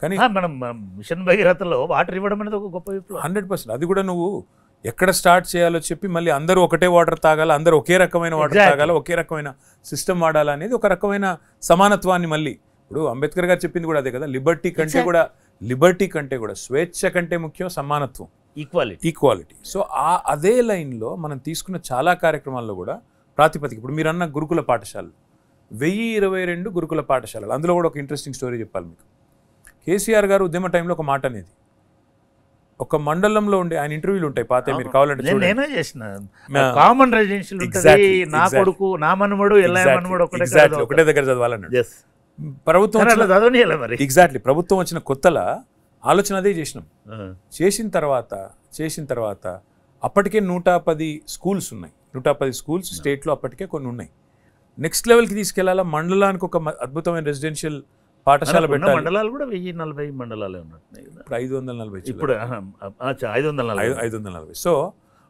కానీ మనం మిషన్ భగీరథలో వాటర్ ఇవ్వడం అనేది ఒక గొప్ప విప్లవం. 100%. అది కూడా నువ్వు ఎక్కడ స్టార్ట్ చేయాలో చెప్పి మళ్ళీ అందరూ ఒకటే వాటర్ తాగాల, అందరూ ఒకే రకమైన వాటర్ తాగాల, ఒకే రకమైన సిస్టమ్ వాడాలా అనేది ఒక రకమైన సమానత్వాన్ని మళ్ళీ ఇప్పుడు అంబేద్కర్ గారు చెప్పింది కూడా అదే కదా, లిబర్టీ కంటే కూడా స్వేచ్ఛ కంటే ముఖ్యం సమానత్వం, ఈక్వాలిటీ. సో అదే లైన్లో మనం తీసుకున్న చాలా కార్యక్రమాల్లో కూడా ప్రాతిపదిక ఇప్పుడు మీరు అన్న గురుకుల పాఠశాలలు 1022 గురుకుల పాఠశాలలు, అందులో కూడా ఒక ఇంట్రెస్టింగ్ స్టోరీ చెప్పాలి మీకు. కేసీఆర్ గారు ఉద్యమ టైంలో ఒక మాట అనేది, ఒక మండలంలో ఉండే ఆయన ఇంటర్వ్యూలు ఉంటాయి పాత, మీరు కావాలంటే నేనే చేసిన కామన్ రెసిడెన్షియల్ నా కొడుకు నా మనవడు ఒకటే దగ్గర చదవాలన్నాడు. ప్రభుత్వం ఎగ్జాక్ట్లీ ప్రభుత్వం వచ్చిన కొత్తలా ఆలోచన అదే చేసినాం. చేసిన తర్వాత అప్పటికే 110 స్కూల్స్ ఉన్నాయి, 110 స్కూల్స్ స్టేట్లో అప్పటికే కొన్ని ఉన్నాయి. నెక్స్ట్ లెవెల్కి తీసుకెళ్లాలా, మండలానికి ఒక అద్భుతమైన రెసిడెన్షియల్ పాఠశాల పెట్టాలి. మండలాలు కూడా 1040 మండలాలే ఉన్నట్టున్నాయి, ఇప్పుడు 540, ఇప్పుడు 540. సో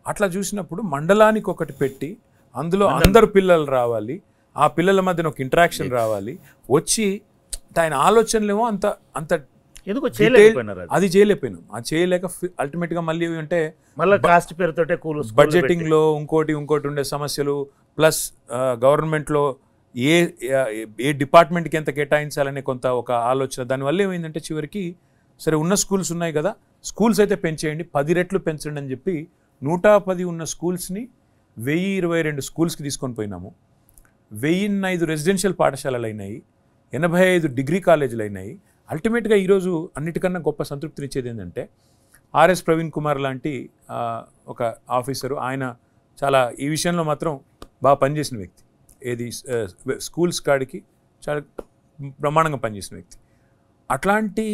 అట్లా చూసినప్పుడు మండలానికి ఒకటి పెట్టి అందులో అందరు పిల్లలు రావాలి, ఆ పిల్లల మధ్యన ఒక ఇంటరాక్షన్ రావాలి, వచ్చి ఆయన ఆలోచనలేమో అంత ఎందుకో చేయలేకపోయినారు. అది చేయలేకపోయినాం. అది చేయలేక అల్టిమేట్గా మళ్ళీ అంటే మళ్ళీ కాస్ట్ పేరుతోటే బడ్జెటింగ్లో ఇంకోటి ఉండే సమస్యలు, ప్లస్ గవర్నమెంట్లో ఏ డిపార్ట్మెంట్కి ఎంత కేటాయించాలనే కొంత ఒక ఆలోచన. దానివల్ల ఏమైందంటే చివరికి సరే ఉన్న స్కూల్స్ ఉన్నాయి కదా, స్కూల్స్ అయితే పెంచేయండి, 10 రెట్లు పెంచండి అని చెప్పి 110 ఉన్న స్కూల్స్ని 1022 స్కూల్స్కి తీసుకొని పోయినాము. 1005 రెసిడెన్షియల్ పాఠశాలలు అయినాయి, 85 డిగ్రీ కాలేజీలు అయినాయి. అల్టిమేట్గా ఈరోజు అన్నిటికన్నా గొప్ప సంతృప్తినిచ్చేది ఏంటంటే ఆర్ఎస్ ప్రవీణ్ కుమార్ లాంటి ఒక ఆఫీసరు, ఆయన చాలా ఈ విషయంలో మాత్రం బాగా పనిచేసిన వ్యక్తి, ఏది స్కూల్స్ కాడికి చాలా బ్రహ్మాండంగా పనిచేసిన వ్యక్తి. అట్లాంటి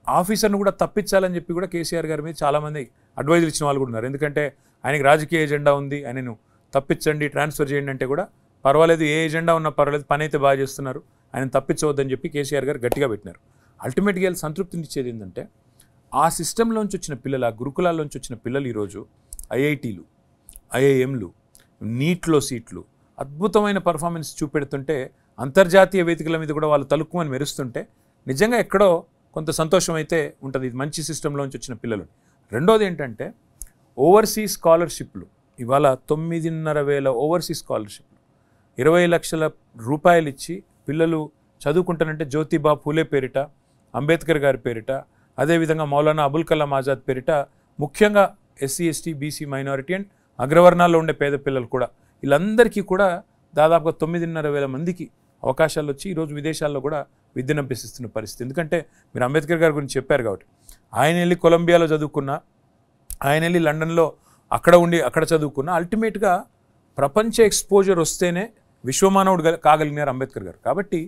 ఆఫీసర్ను కూడా తప్పించాలని చెప్పి కూడా కేసీఆర్ గారి మీద చాలామంది అడ్వైజులు ఇచ్చిన వాళ్ళు కూడా ఉన్నారు. ఎందుకంటే ఆయనకి రాజకీయ ఎజెండా ఉంది, ఆయనను తప్పించండి, ట్రాన్స్ఫర్ చేయండి అంటే కూడా పర్వాలేదు, ఏ ఎజెండా ఉన్నా పర్వాలేదు, పని అయితే బాగా చేస్తున్నారు, ఆయన తప్పించవద్దని చెప్పి కేసీఆర్ గారు గట్టిగా పెట్టినారు. అల్టిమేట్గా సంతృప్తినిచ్చేది ఏంటంటే ఆ సిస్టంలోంచి వచ్చిన పిల్లలు, ఆ గురుకులాల్లోంచి వచ్చిన పిల్లలు ఈరోజు ఐఐటీలు, ఐఐఎంలు, నీట్లో సీట్లు, అద్భుతమైన పర్ఫార్మెన్స్ చూపెడుతుంటే అంతర్జాతీయ వేదికల మీద కూడా వాళ్ళు తలుక్కుమని మెరుస్తుంటే నిజంగా ఎక్కడో కొంత సంతోషం అయితే ఉంటుంది, ఇది మంచి సిస్టంలోంచి వచ్చిన పిల్లలు. రెండోది ఏంటంటే ఓవర్సీస్ స్కాలర్షిప్లు, ఇవాళ 9,500 ఓవర్సీస్ స్కాలర్షిప్లు, 20 లక్షల రూపాయలు ఇచ్చి పిల్లలు చదువుకుంటానంటే జ్యోతిబా ఫూలే పేరిట, అంబేద్కర్ గారి పేరిట, అదేవిధంగా మౌలానా అబుల్ కలాం ఆజాద్ పేరిట, ముఖ్యంగా SC ST BC minority and అగ్రవర్ణాల్లో ఉండే పేద పిల్లలు కూడా, వీళ్ళందరికీ కూడా దాదాపుగా 9,500 మందికి అవకాశాలు వచ్చి ఈరోజు విదేశాల్లో కూడా విద్యను అభ్యసిస్తున్న పరిస్థితి. ఎందుకంటే మీరు అంబేద్కర్ గారి గురించి చెప్పారు కాబట్టి, ఆయన వెళ్ళి కొలంబియాలో చదువుకున్నా, ఆయన వెళ్ళి లండన్లో అక్కడ చదువుకున్నా, అల్టిమేట్గా ప్రపంచ ఎక్స్పోజర్ వస్తేనే విశ్వమానవుడు కాగలిగినారు అంబేద్కర్ గారు. కాబట్టి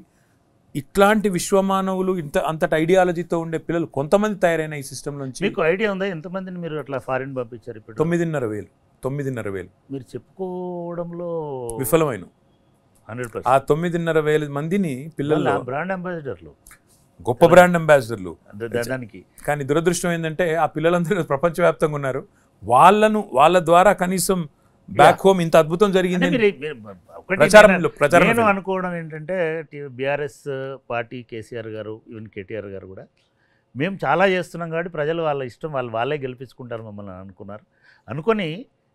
ఇట్లాంటి విశ్వమానవులు అంతటి ఐడియాలజీతో ఉండే పిల్లలు కొంతమంది తయారైన ఈ సిస్టమ్ నుంచి. మీకు ఐడియా ఉందా ఎంతమందిని మీరు అట్లా ఫారిన్ పంపించారు? ఇప్పుడు 9,500 మీరు చెప్పుకోవడంలో విఫలమైన 100%. ఆ 9,500 మందిని పిల్లలు బ్రాండ్ అంబాసిడర్లు, గొప్ప బ్రాండ్ అంబాసిడర్లు. దానికి కానీ దురదృష్టం ఏంటంటే ఆ పిల్లలందరూ ప్రపంచవ్యాప్తంగా ఉన్నారు. వాళ్ళ ద్వారా కనీసం బ్యాక్ హోమ్ ఇంత అద్భుతం జరిగింది నేను అనుకోవడం ఏంటంటే బీఆర్ఎస్ పార్టీ కేసీఆర్ గారు ఈవెన్ కేటీఆర్ గారు కూడా మేము చాలా చేస్తున్నాం కాబట్టి ప్రజలు వాళ్ళ ఇష్టం వాళ్ళే గెలిపించుకుంటారు మమ్మల్ని అనుకొని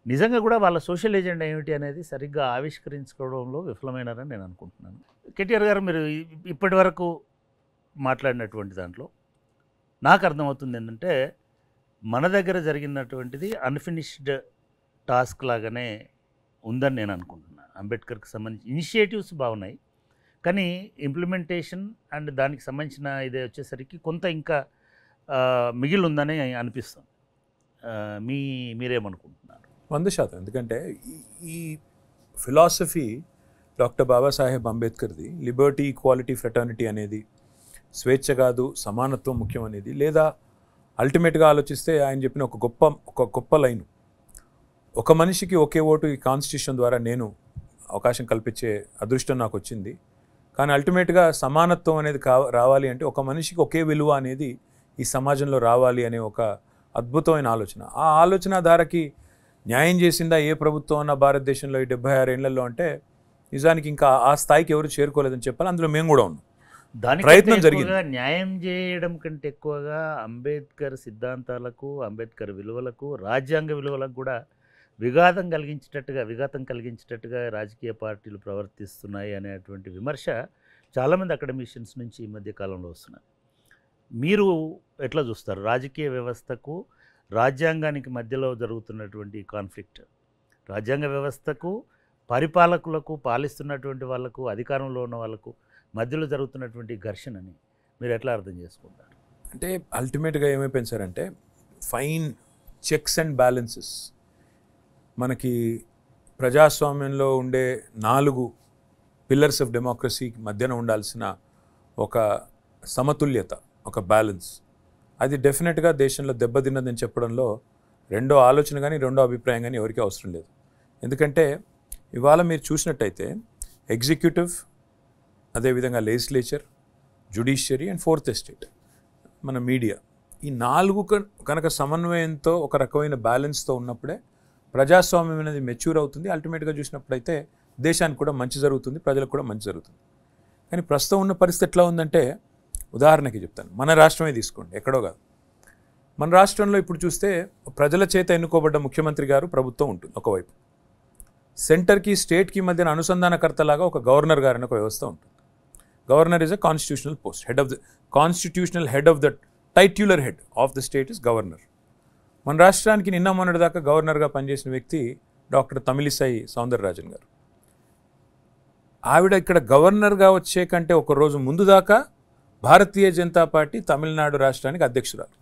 నిజంగా కూడా వాళ్ళ సోషల్ ఏజెండా ఏమిటి అనేది సరిగ్గా ఆవిష్కరించుకోవడంలో విఫలమైనారని నేను అనుకుంటున్నాను. కేటీఆర్ గారు మీరు ఇప్పటి వరకు మాట్లాడినటువంటి దాంట్లో నాకు అర్థమవుతుంది ఏంటంటే మన దగ్గర జరిగినటువంటిది అన్ఫినిష్డ్ టాస్క్ లాగానే ఉందని నేను అనుకుంటున్నాను. అంబేద్కర్కి సంబంధించి ఇనిషియేటివ్స్ బాగున్నాయి, కానీ ఇంప్లిమెంటేషన్ అండ్ దానికి సంబంధించిన ఇదే వచ్చేసరికి కొంత ఇంకా మిగిలి ఉందని అనిపిస్తుంది. మీరేమనుకుంటున్నారు? 100%. ఎందుకంటే ఈ ఫిలాసఫీ డాక్టర్ బాబాసాహెబ్ అంబేద్కర్ది లిబర్టీ, ఈక్వాలిటీ, ఫ్రెటర్నిటీ అనేది స్వేచ్ఛ కాదు సమానత్వం ముఖ్యం అనేది, లేదా అల్టిమేట్గా ఆలోచిస్తే ఆయన చెప్పిన ఒక గొప్ప లైన్, ఒక మనిషికి ఒకే ఓటు ఈ కాన్స్టిట్యూషన్ ద్వారా నేను అవకాశం కల్పించే అదృష్టం నాకు వచ్చింది. కానీ అల్టిమేట్గా సమానత్వం అనేది రావాలి అంటే ఒక మనిషికి ఒకే విలువ అనేది ఈ సమాజంలో రావాలి అనే ఒక అద్భుతమైన ఆలోచన. ఆ ఆలోచన ధారకి న్యాయం చేసిందా ఏ ప్రభుత్వం అన్న భారతదేశంలో ఈ 76 ఏళ్లలో అంటే నిజానికి ఇంకా ఆ స్థాయికి ఎవరు చేరుకోలేదని చెప్పాలి. అందులో మేము కూడా ఉన్నాం. ప్రయత్నం జరిగింది. న్యాయం చేయడం కంటే ఎక్కువగా అంబేద్కర్ సిద్ధాంతాలకు, అంబేద్కర్ విలువలకు, రాజ్యాంగ విలువలకు కూడా విఘాతం కలిగించేటట్టుగా రాజకీయ పార్టీలు ప్రవర్తిస్తున్నాయి అనేటువంటి విమర్శ చాలామంది అకాడమిషియన్స్ నుంచి ఈ మధ్య కాలంలో వస్తున్నారు. మీరు ఎట్లా చూస్తారు రాజకీయ వ్యవస్థకు, రాజ్యాంగానికి మధ్యలో జరుగుతున్నటువంటి కాన్ఫ్లిక్ట్, రాజ్యాంగ వ్యవస్థకు, పరిపాలకులకు, పాలిస్తున్నటువంటి వాళ్ళకు, అధికారంలో ఉన్న వాళ్ళకు మధ్యలో జరుగుతున్నటువంటి ఘర్షణని మీరు ఎట్లా అర్థం చేసుకుంటారు? అంటే అల్టిమేట్గా ఏమైపోయింది సార్ అంటే ఫైన్ చెక్స్ అండ్ బ్యాలెన్సెస్. మనకి ప్రజాస్వామ్యంలో ఉండే 4 పిల్లర్స్ ఆఫ్ డెమోక్రసీ మధ్యన ఉండాల్సిన ఒక సమతుల్యత, ఒక బ్యాలెన్స్, అది డెఫినెట్గా దేశంలో దెబ్బతిన్నదని చెప్పడంలో రెండో ఆలోచన కానీ రెండో అభిప్రాయం కానీ ఎవరికీ అవసరం లేదు. ఎందుకంటే ఇవాళ మీరు చూసినట్టయితే ఎగ్జిక్యూటివ్, అదేవిధంగా legislature, judiciary and 4th estate, మన మీడియా, ఈ 4 కనుక సమన్వయంతో ఒక రకమైన బ్యాలెన్స్తో ఉన్నప్పుడే ప్రజాస్వామ్యం అనేది మెచ్యూర్ అవుతుంది. అల్టిమేట్గా చూసినప్పుడైతే దేశానికి కూడా మంచి జరుగుతుంది, ప్రజలకు కూడా మంచి జరుగుతుంది. కానీ ప్రస్తుతం ఉన్న పరిస్థితి ఎట్లా ఉందంటే, ఉదాహరణకి చెప్తాను, మన రాష్ట్రమే తీసుకోండి, ఎక్కడో కాదు. మన రాష్ట్రంలో ఇప్పుడు చూస్తే ప్రజల చేత ఎన్నుకోబడ్డ ముఖ్యమంత్రి గారు ప్రభుత్వం ఉంటుంది ఒకవైపు, సెంటర్కి స్టేట్కి మధ్యన అనుసంధానకర్తలాగా ఒక గవర్నర్ గారు అనే ఒక వ్యవస్థ ఉంటుంది. Governor is a constitutional post, constitutional head of the titular head of the state is governor. మన రాష్ట్రానికి నిన్న మొన్నటి దాకా గవర్నర్గా పనిచేసిన వ్యక్తి డాక్టర్ తమిళిసై సౌందరరాజన్ గారు. ఆవిడ ఇక్కడ గవర్నర్గా వచ్చే కంటే ఒక రోజు ముందు దాకా భారతీయ జనతా పార్టీ తమిళనాడు రాష్ట్రానికి అధ్యక్షురాలు.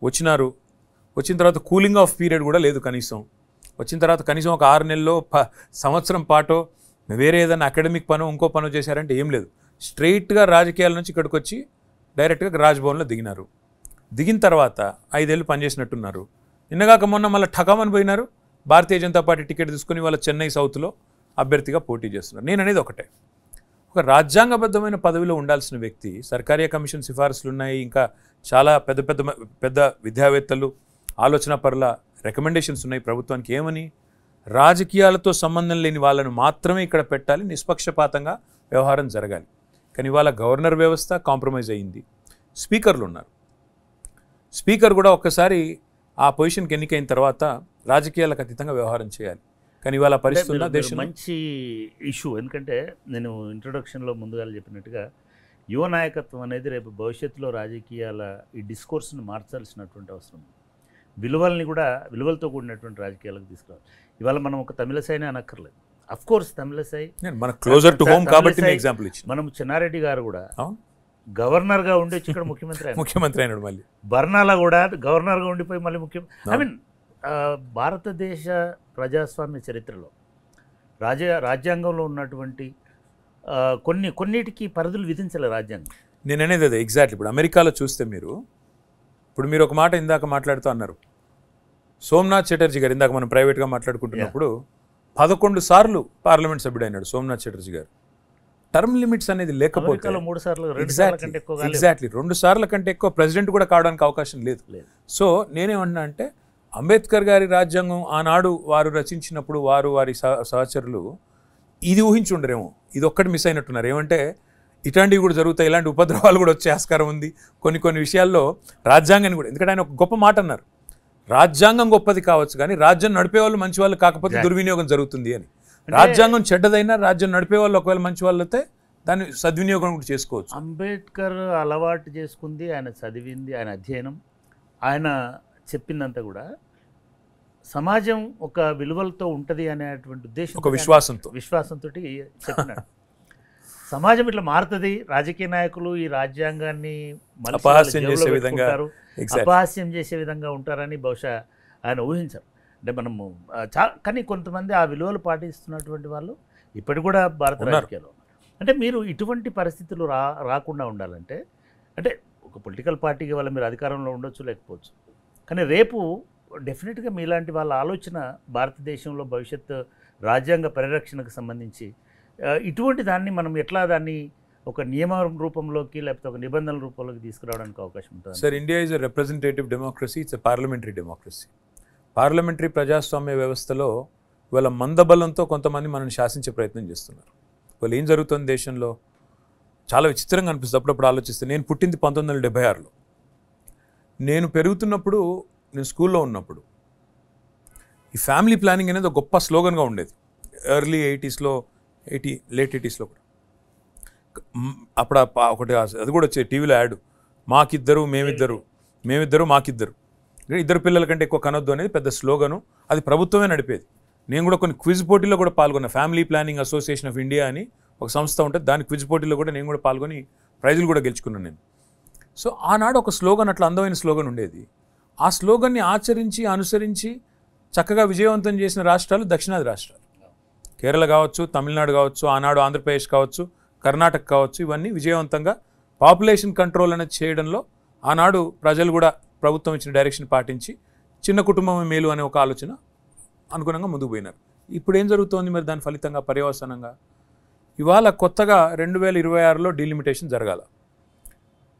వచ్చిన తర్వాత కూలింగ్ ఆఫ్ పీరియడ్ కూడా లేదు కనీసం. వచ్చిన తర్వాత కనీసం ఒక 6 నెలల్లో సంవత్సరం పాటో వేరే ఏదైనా అకాడమిక్ పనో ఇంకో పనో చేశారంటే ఏం లేదు. స్ట్రైట్గా రాజకీయాల నుంచి ఇక్కడికి వచ్చి డైరెక్ట్గా రాజ్భవన్లో దిగినారు. దిగిన తర్వాత 5 ఏళ్ళు పనిచేసినట్టున్నారు. నిన్నగాక మొన్న మళ్ళీ ఠకామని పోయినారు. భారతీయ జనతా పార్టీ టికెట్ తీసుకుని వాళ్ళ చెన్నై సౌత్లో అభ్యర్థిగా పోటీ చేస్తున్నారు. నేను అనేది ఒకటే, ఒక రాజ్యాంగబద్ధమైన పదవిలో ఉండాల్సిన వ్యక్తి, సర్కారీ కమిషన్ సిఫారసులు ఉన్నాయి, ఇంకా చాలా పెద్ద విద్యావేత్తలు, ఆలోచన పరుల రికమెండేషన్స్ ఉన్నాయి ప్రభుత్వానికి. ఏమని, రాజకీయాలతో సంబంధం లేని వాళ్ళను మాత్రమే ఇక్కడ పెట్టాలి, నిష్పక్షపాతంగా వ్యవహారం జరగాలి. కానీ ఇవాళ గవర్నర్ వ్యవస్థ కాంప్రమైజ్ అయ్యింది. స్పీకర్లు ఉన్నారు. స్పీకర్ కూడా ఒక్కసారి ఆ పొజిషన్కి ఎన్నికైన తర్వాత రాజకీయాలకు అతీతంగా వ్యవహారం చేయాలి. కానీ ఇవాళ పరిస్థితుల్లో దేశం మంచి ఇష్యూ. ఎందుకంటే నేను ఇంట్రొడక్షన్లో ముందుగా చెప్పినట్టుగా యువ నాయకత్వం అనేది రేపు భవిష్యత్తులో రాజకీయాల ఈ డిస్కోర్స్ని మార్చాల్సినటువంటి అవసరం, విలువలతో కూడినటువంటి రాజకీయాలకు తీసుకురావాలి. ఇవాళ మనం ఒక తమిళసైనే అనక్కర్లేదు. అఫ్ కోర్స్ తమిళసై మన క్లోజర్ టు హోమ్ కాబట్టి ఎగ్జాంపుల్ ఇచ్చి, మనం చెన్నారెడ్డి గారు కూడా గవర్నర్గా ఉండి వచ్చి ఇక్కడ ముఖ్యమంత్రి అయినాడు. మళ్ళీ బర్నాలా కూడా గవర్నర్గా ఉండిపోయి మళ్ళీ ఐ మీన్ భారతదేశ ప్రజాస్వామ్య చరిత్రలో రాజ్యాంగంలో ఉన్నటువంటి కొన్నిటికి పరిధులు విధించలే రాజ్యాంగం. నేను అనేది అదే ఎగ్జాక్ట్లీ. ఇప్పుడు అమెరికాలో చూస్తే మీరు ఒక మాట ఇందాక మాట్లాడుతూ అన్నారు, సోమనాథ్ చటర్జీ గారు, ఇందాక మనం ప్రైవేట్గా మాట్లాడుకుంటున్నప్పుడు 11 సార్లు పార్లమెంట్ సభ్యుడైనాడు సోమనాథ్ చటర్జీ గారు. టర్మ్ లిమిట్స్ అనేది లేకపోతే అమెరికాలో 3 సార్లు 2 సార్ల కంటే ఎక్కువ ఎగ్జాక్ట్లీ 2 సార్ల కంటే ఎక్కువ ప్రెసిడెంట్ కూడా కావడానికి అవకాశం లేదు. సో నేనేమన్నా అంటే అంబేద్కర్ గారి రాజ్యాంగం ఆనాడు వారు రచించినప్పుడు వారి సహచరులు ఇది ఊహించి ఉండరేమో, ఇది ఒక్కటి మిస్ అయినట్టున్నారు. ఏమంటే ఇట్లాంటివి కూడా జరుగుతాయి, ఇలాంటి ఉపద్రవాలు కూడా వచ్చే ఆస్కారం ఉంది కొన్ని విషయాల్లో రాజ్యాంగాన్ని కూడా. ఎందుకంటే ఆయన ఒక గొప్ప మాట అన్నారు, రాజ్యాంగం గొప్పది కావచ్చు కానీ రాజ్యం నడిపే వాళ్ళు మంచి వాళ్ళు కాకపోతే దుర్వినియోగం జరుగుతుంది అని. రాజ్యాంగం చెడ్డదైనా రాజ్యం నడిపే వాళ్ళు ఒకవేళ మంచి వాళ్ళు అయితే దాన్ని సద్వినియోగం కూడా చేసుకోవచ్చు. అంబేద్కర్ అలవాటు చేసుకుంది, ఆయన చదివింది, ఆయన అధ్యయనం, ఆయన చెప్పిందంతా కూడా సమాజం ఒక విలువలతో ఉంటుంది అనేటువంటి ఉద్దేశం, ఒక విశ్వాసంతో చెప్పినాడు. సమాజం ఇట్లా మారుతుంది, రాజకీయ నాయకులు ఈ రాజ్యాంగాన్ని అపహాస్యం చేసే విధంగా అపహాస్యం చేసే విధంగా ఉంటారని బహుశా ఆయన ఊహించారు. అంటే మనము కానీ కొంతమంది ఆ విలువలు పాటిస్తున్నటువంటి వాళ్ళు ఇప్పటి కూడా భారత రాజకీయాల్లో. అంటే మీరు ఇటువంటి పరిస్థితులు రాకుండా ఉండాలంటే, అంటే ఒక పొలిటికల్ పార్టీకి వల్ల మీరు అధికారంలో ఉండొచ్చు లేకపోవచ్చు, కానీ రేపు డెఫినెట్గా మీలాంటి వాళ్ళ ఆలోచన భారతదేశంలో భవిష్యత్ రాజ్యాంగ పరిరక్షణకు సంబంధించి ఇటువంటి దాన్ని మనం ఎట్లా దాన్ని ఒక నియమ రూపంలోకి లేకపోతే ఒక నిబంధనల రూపంలోకి తీసుకురావడానికి అవకాశం ఉంటుంది. Sir, India is a representative democracy, it's a parliamentary democracy. Parliamentary ప్రజాస్వామ్య వ్యవస్థలో ఇవాళ మందబలంతో కొంతమంది మనల్ని శాసించే ప్రయత్నం చేస్తున్నారు. వాళ్ళు ఏం జరుగుతుంది దేశంలో చాలా విచిత్రంగా అనిపిస్తుంది అప్పుడప్పుడు ఆలోచిస్తే. నేను పుట్టింది 1976లో. నేను పెరుగుతున్నప్పుడు, నేను స్కూల్లో ఉన్నప్పుడు ఈ ఫ్యామిలీ ప్లానింగ్ అనేది ఒక గొప్ప స్లోగన్గా ఉండేది. ఎర్లీ 80స్లో, లేట్ 80స్లో కూడా. అప్పుడు ఒకటి అది కూడా వచ్చేది టీవీలో యాడ్, మాకిద్దరు మేమిద్దరు మాకిద్దరు, ఇద్దరు పిల్లల కంటే ఎక్కువ కనొద్దు అనేది పెద్ద స్లోగను. అది ప్రభుత్వమే నడిపేది. నేను కూడా కొన్ని క్విజ్ పోటీలో కూడా పాల్గొన్నా. Family planning association of India అని ఒక సంస్థ ఉంటుంది, దాని క్విజ్ పోటీలో కూడా నేను కూడా పాల్గొని ప్రైజులు కూడా గెలుచుకున్నాను నేను. సో ఆనాడు ఒక స్లోగన్, అట్లా అందమైన స్లోగన్ ఉండేది. ఆ స్లోగన్ని ఆచరించి అనుసరించి చక్కగా విజయవంతం చేసిన రాష్ట్రాలు దక్షిణాది రాష్ట్రాలు. కేరళ కావచ్చు, తమిళనాడు కావచ్చు, ఆనాడు ఆంధ్రప్రదేశ్ కావచ్చు, కర్ణాటక కావచ్చు, ఇవన్నీ విజయవంతంగా పాపులేషన్ కంట్రోల్ అనేది చేయడంలో ఆనాడు ప్రజలు కూడా ప్రభుత్వం ఇచ్చిన డైరెక్షన్ పాటించి చిన్న కుటుంబం మేలు అనే ఒక ఆలోచన అనుగుణంగా ముందుకు పోయినారు. ఇప్పుడు ఏం జరుగుతోంది మరి దాని ఫలితంగా పర్యవసానంగా? ఇవాళ కొత్తగా 2026లో డీలిమిటేషన్ జరగాల.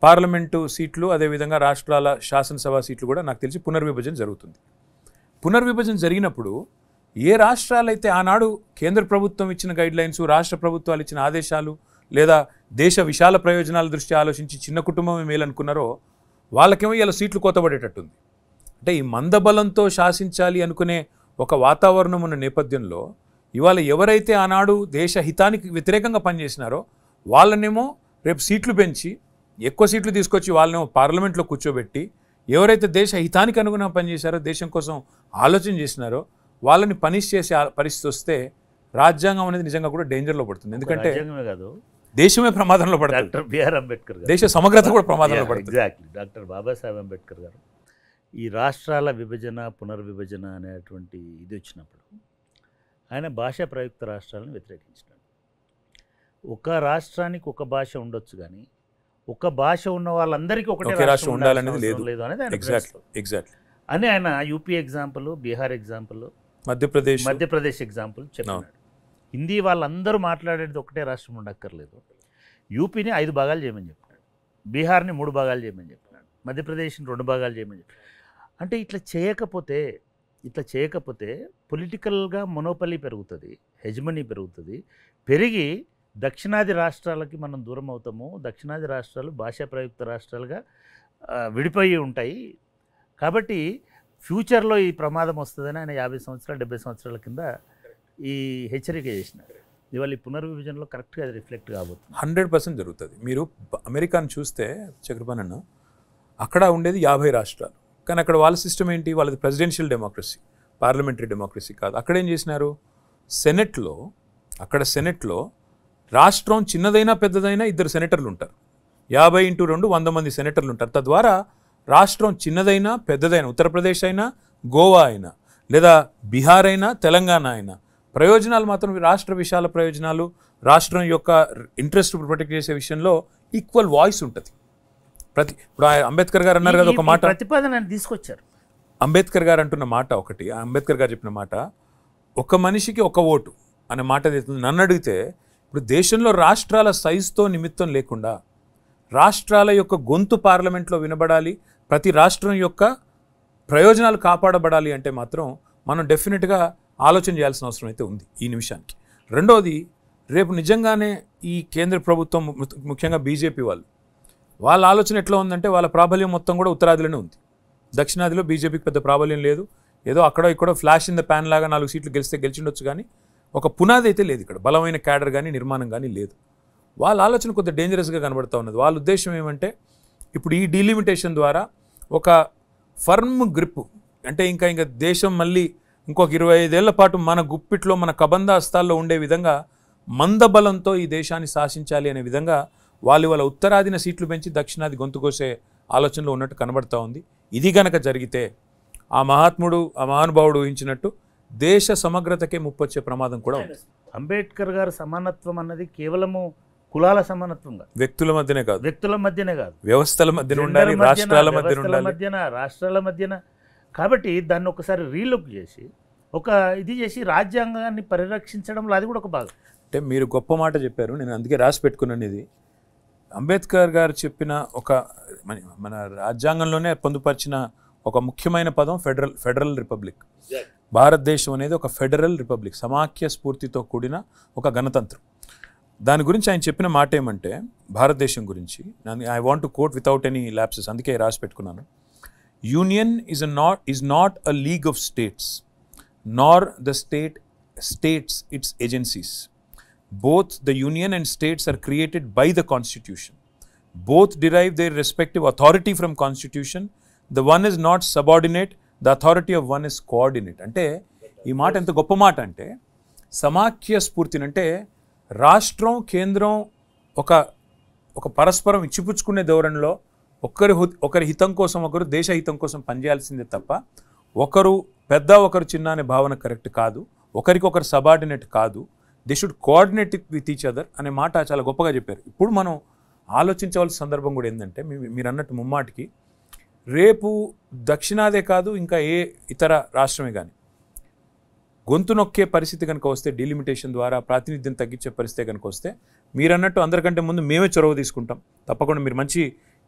పార్లమెంటు సీట్లు, అదేవిధంగా రాష్ట్రాల శాసనసభ సీట్లు కూడా నాకు తెలిసి పునర్విభజన జరుగుతుంది. పునర్విభజన జరిగినప్పుడు ఏ రాష్ట్రాలైతే ఆనాడు కేంద్ర ప్రభుత్వం ఇచ్చిన గైడ్లైన్స్, రాష్ట్ర ప్రభుత్వాలు ఇచ్చిన ఆదేశాలు, లేదా దేశ విశాల ప్రయోజనాల దృష్ట్యా ఆలోచించి చిన్న కుటుంబమే మేలనుకున్నారో వాళ్ళకేమో ఇలా సీట్లు కోతపడేటట్టుంది. అంటే ఈ మందబలంతో శాసించాలి అనుకునే ఒక వాతావరణం ఉన్న నేపథ్యంలో ఇవాళ ఎవరైతే ఆనాడు దేశ హితానికి వ్యతిరేకంగా పనిచేసినారో వాళ్ళనేమో రేపు సీట్లు పెంచి ఎక్కువ సీట్లు తీసుకొచ్చి వాళ్ళనేమో పార్లమెంట్లో కూర్చోబెట్టి, ఎవరైతే దేశ హితానికి అనుగుణంగా పనిచేశారో, దేశం కోసం ఆలోచన చేసినారో వాళ్ళని పనిష్ చేసే పరిస్థితి వస్తే రాజ్యాంగం అనేది నిజంగా కూడా డేంజర్లో పడుతుంది. ఎందుకంటే దేశమే ప్రమాదంలో పడుతుంది. డాక్టర్ బిఆర్ అంబేద్కర్ గారు, దేశ సమగ్రత కూడా ప్రమాదంలో పడుతుంది. ఎగ్జాక్ట్లీ. డాక్టర్ బాబాసాహెబ్ అంబేద్కర్ గారు ఈ రాష్ట్రాల విభజన, పునర్విభజన అనేటువంటి ఇది వచ్చినప్పుడు ఆయన భాషా ప్రయుక్త రాష్ట్రాలను వ్యతిరేకించినాడు. ఒక రాష్ట్రానికి ఒక భాష ఉండొచ్చు కానీ ఒక భాష ఉన్న వాళ్ళందరికీ ఒకటే రాష్ట్రం ఉండాలనేది లేదు అనేది ఆయన అని ఆయన UP example, Bihar example, Madhya Pradesh example చెప్పినాడు. హిందీ వాళ్ళందరూ మాట్లాడేది ఒకటే రాష్ట్రం ఉండక్కర్లేదు. యూపీని 5 భాగాలు చేయమని చెప్పినాడు, బీహార్ని 3 భాగాలు చేయమని చెప్పినాడు, మధ్యప్రదేశ్ని 2 భాగాలు చేయమని చెప్పినాడు. అంటే ఇట్లా చేయకపోతే పొలిటికల్గా మొనోపలి పెరుగుతుంది, హెజమనీ పెరుగుతుంది. పెరిగి దక్షిణాది రాష్ట్రాలకి మనం దూరం అవుతాము. దక్షిణాది రాష్ట్రాలు భాషా ప్రయుక్త రాష్ట్రాలుగా విడిపోయి ఉంటాయి. కాబట్టి ఫ్యూచర్లో ఈ ప్రమాదం వస్తుందని ఆయన 50 సంవత్సరాలు 70 సంవత్సరాల కింద ఈ హెచ్చరిక చేసినారు. ఇవాళ ఈ పునర్విభజనలో కరెక్ట్గా అది రిఫ్లెక్ట్ కాబోతుంది. 100% జరుగుతుంది. మీరు అమెరికాను చూస్తే చక్రపాణి అన్న, అక్కడ ఉండేది 50 రాష్ట్రాలు, కానీ అక్కడ వాళ్ళ సిస్టమ్ ఏంటి? వాళ్ళది ప్రెసిడెన్షియల్ డెమోక్రసీ, పార్లమెంటరీ డెమోక్రసీ కాదు. అక్కడ ఏం చేసినారు? సెనెట్లో రాష్ట్రం చిన్నదైనా పెద్దదైనా 2 సెనేటర్లు ఉంటారు. 50x2 100 మంది సెనేటర్లు ఉంటారు. తద్వారా రాష్ట్రం చిన్నదైనా పెద్దదైనా, ఉత్తరప్రదేశ్ అయినా, గోవా అయినా, లేదా బీహార్ అయినా, తెలంగాణ అయినా, ప్రయోజనాలు మాత్రం రాష్ట్ర విశాల ప్రయోజనాలు, రాష్ట్రం యొక్క ఇంట్రెస్ట్ ప్రొటెక్ట్ చేసే విషయంలో ఈక్వల్ వాయిస్ ఉంటుంది. ఇప్పుడు అంబేద్కర్ గారు అన్నారు కదా ఒక మాట, ప్రతిపాదన తీసుకొచ్చారు. అంబేద్కర్ గారు అంటున్న మాట ఒకటి, అంబేద్కర్ గారు చెప్పిన మాట, ఒక మనిషికి ఒక ఓటు అనే మాట ఏదైతే నన్ను అడిగితే ఇప్పుడు దేశంలో రాష్ట్రాల సైజుతో నిమిత్తం లేకుండా రాష్ట్రాల యొక్క గొంతు పార్లమెంట్లో వినబడాలి, ప్రతి రాష్ట్రం యొక్క ప్రయోజనాలు కాపాడబడాలి అంటే మాత్రం మనం డెఫినెట్గా ఆలోచన చేయాల్సిన అవసరం అయితే ఉంది ఈ నిమిషానికి. రెండవది, రేపు నిజంగానే ఈ కేంద్ర ప్రభుత్వం ముఖ్యంగా బీజేపీ వాళ్ళ ఆలోచన ఎట్లా ఉందంటే వాళ్ళ ప్రాబల్యం మొత్తం కూడా ఉత్తరాదిలోనే ఉంది. దక్షిణాదిలో బీజేపీకి పెద్ద ప్రాబల్యం లేదు. ఏదో అక్కడ ఇక్కడ ఫ్లాష్ ఇన్ ద ప్యాన్ లాగా 4 సీట్లు గెలిచిండొచ్చు, కానీ ఒక పునాది అయితే లేదు. ఇక్కడ బలమైన క్యాడర్ కానీ నిర్మాణం కానీ లేదు. వాళ్ళ ఆలోచన కొద్దిగా డేంజరస్గా కనబడుతూ ఉన్నది. వాళ్ళ ఉద్దేశం ఏమంటే ఇప్పుడు ఈ డీలిమిటేషన్ ద్వారా ఒక ఫర్మ్ గ్రిప్ అంటే ఇంకా దేశం మళ్ళీ ఇంకొక 25 ఏళ్ల పాటు మన గుప్పిట్లో మన కబంధ హస్తాల్లో ఉండే విధంగా మందబలంతో ఈ దేశాన్ని శాసించాలి అనే విధంగా వాళ్ళ ఉత్తరాదిన సీట్లు పెంచి దక్షిణాది గొంతుకోసే ఆలోచనలో ఉన్నట్టు కనబడతా ఉంది. ఇది గనక జరిగితే ఆ మహానుభావుడు ఊహించినట్టు దేశ సమగ్రతకే ముప్పొచ్చే ప్రమాదం కూడా ఉంది. అంబేద్కర్ గారు సమానత్వం అన్నది కేవలము కులాల సమానత్వంగా వ్యక్తుల మధ్యనే కాదు, వ్యవస్థల మధ్యన ఉండాలి, రాష్ట్రాల మధ్యన. కాబట్టి దాన్ని ఒకసారి రీలుక్ చేసి చేసి రాజ్యాంగాన్ని పరిరక్షించడంలో అది కూడా ఒక భాగం. అంటే మీరు గొప్ప మాట చెప్పారు, నేను అందుకే రాసి పెట్టుకున్నాను. ఇది అంబేద్కర్ గారు చెప్పిన మన రాజ్యాంగంలోనే పొందుపరిచిన ఒక ముఖ్యమైన పదం ఫెడరల్ రిపబ్లిక్. భారతదేశం అనేది ఒక ఫెడరల్ రిపబ్లిక్, సమాఖ్య స్ఫూర్తితో కూడిన ఒక గణతంత్రం. దాని గురించి ఆయన చెప్పిన మాట ఏమంటే భారతదేశం గురించి, I want to quote without any lapses, అందుకే రాసి పెట్టుకున్నాను. Union is not a league of states, nor the states its agencies. Both the union and states are created by the constitution. Both derive their respective authority from constitution. The one is not subordinate, the authority of one is coordinate. అంటే ఈ మాట ఎంత గొప్ప మాట అంటే, సమాఖ్య స్ఫూర్తిని అంటే రాష్ట్రం కేంద్రం ఒక పరస్పరం ఇచ్చిపుచ్చుకునే ధోరణిలో ఒకరి హితం కోసం ఒకరు దేశ హితం కోసం పనిచేయాల్సిందే తప్ప ఒకరు పెద్ద ఒకరు చిన్న అనే భావన కరెక్ట్ కాదు, ఒకరికొకరు సబార్డినేట్ కాదు. They should coordinate with each other అనే మాట చాలా గొప్పగా చెప్పారు. ఇప్పుడు మనం ఆలోచించవలసిన సందర్భం కూడా ఏంటంటే, మీరు అన్నట్టు ముమ్మాటికి రేపు దక్షిణాదే కాదు ఇంకా ఏ ఇతర రాష్ట్రమే కానీ గొంతు నొక్కే పరిస్థితి కనుక వస్తే, డీలిమిటేషన్ ద్వారా ప్రాతినిధ్యం తగ్గించే పరిస్థితి కనుక వస్తే, మీరన్నట్టు అందరికంటే ముందు మేమే చొరవ తీసుకుంటాం. తప్పకుండా మీరు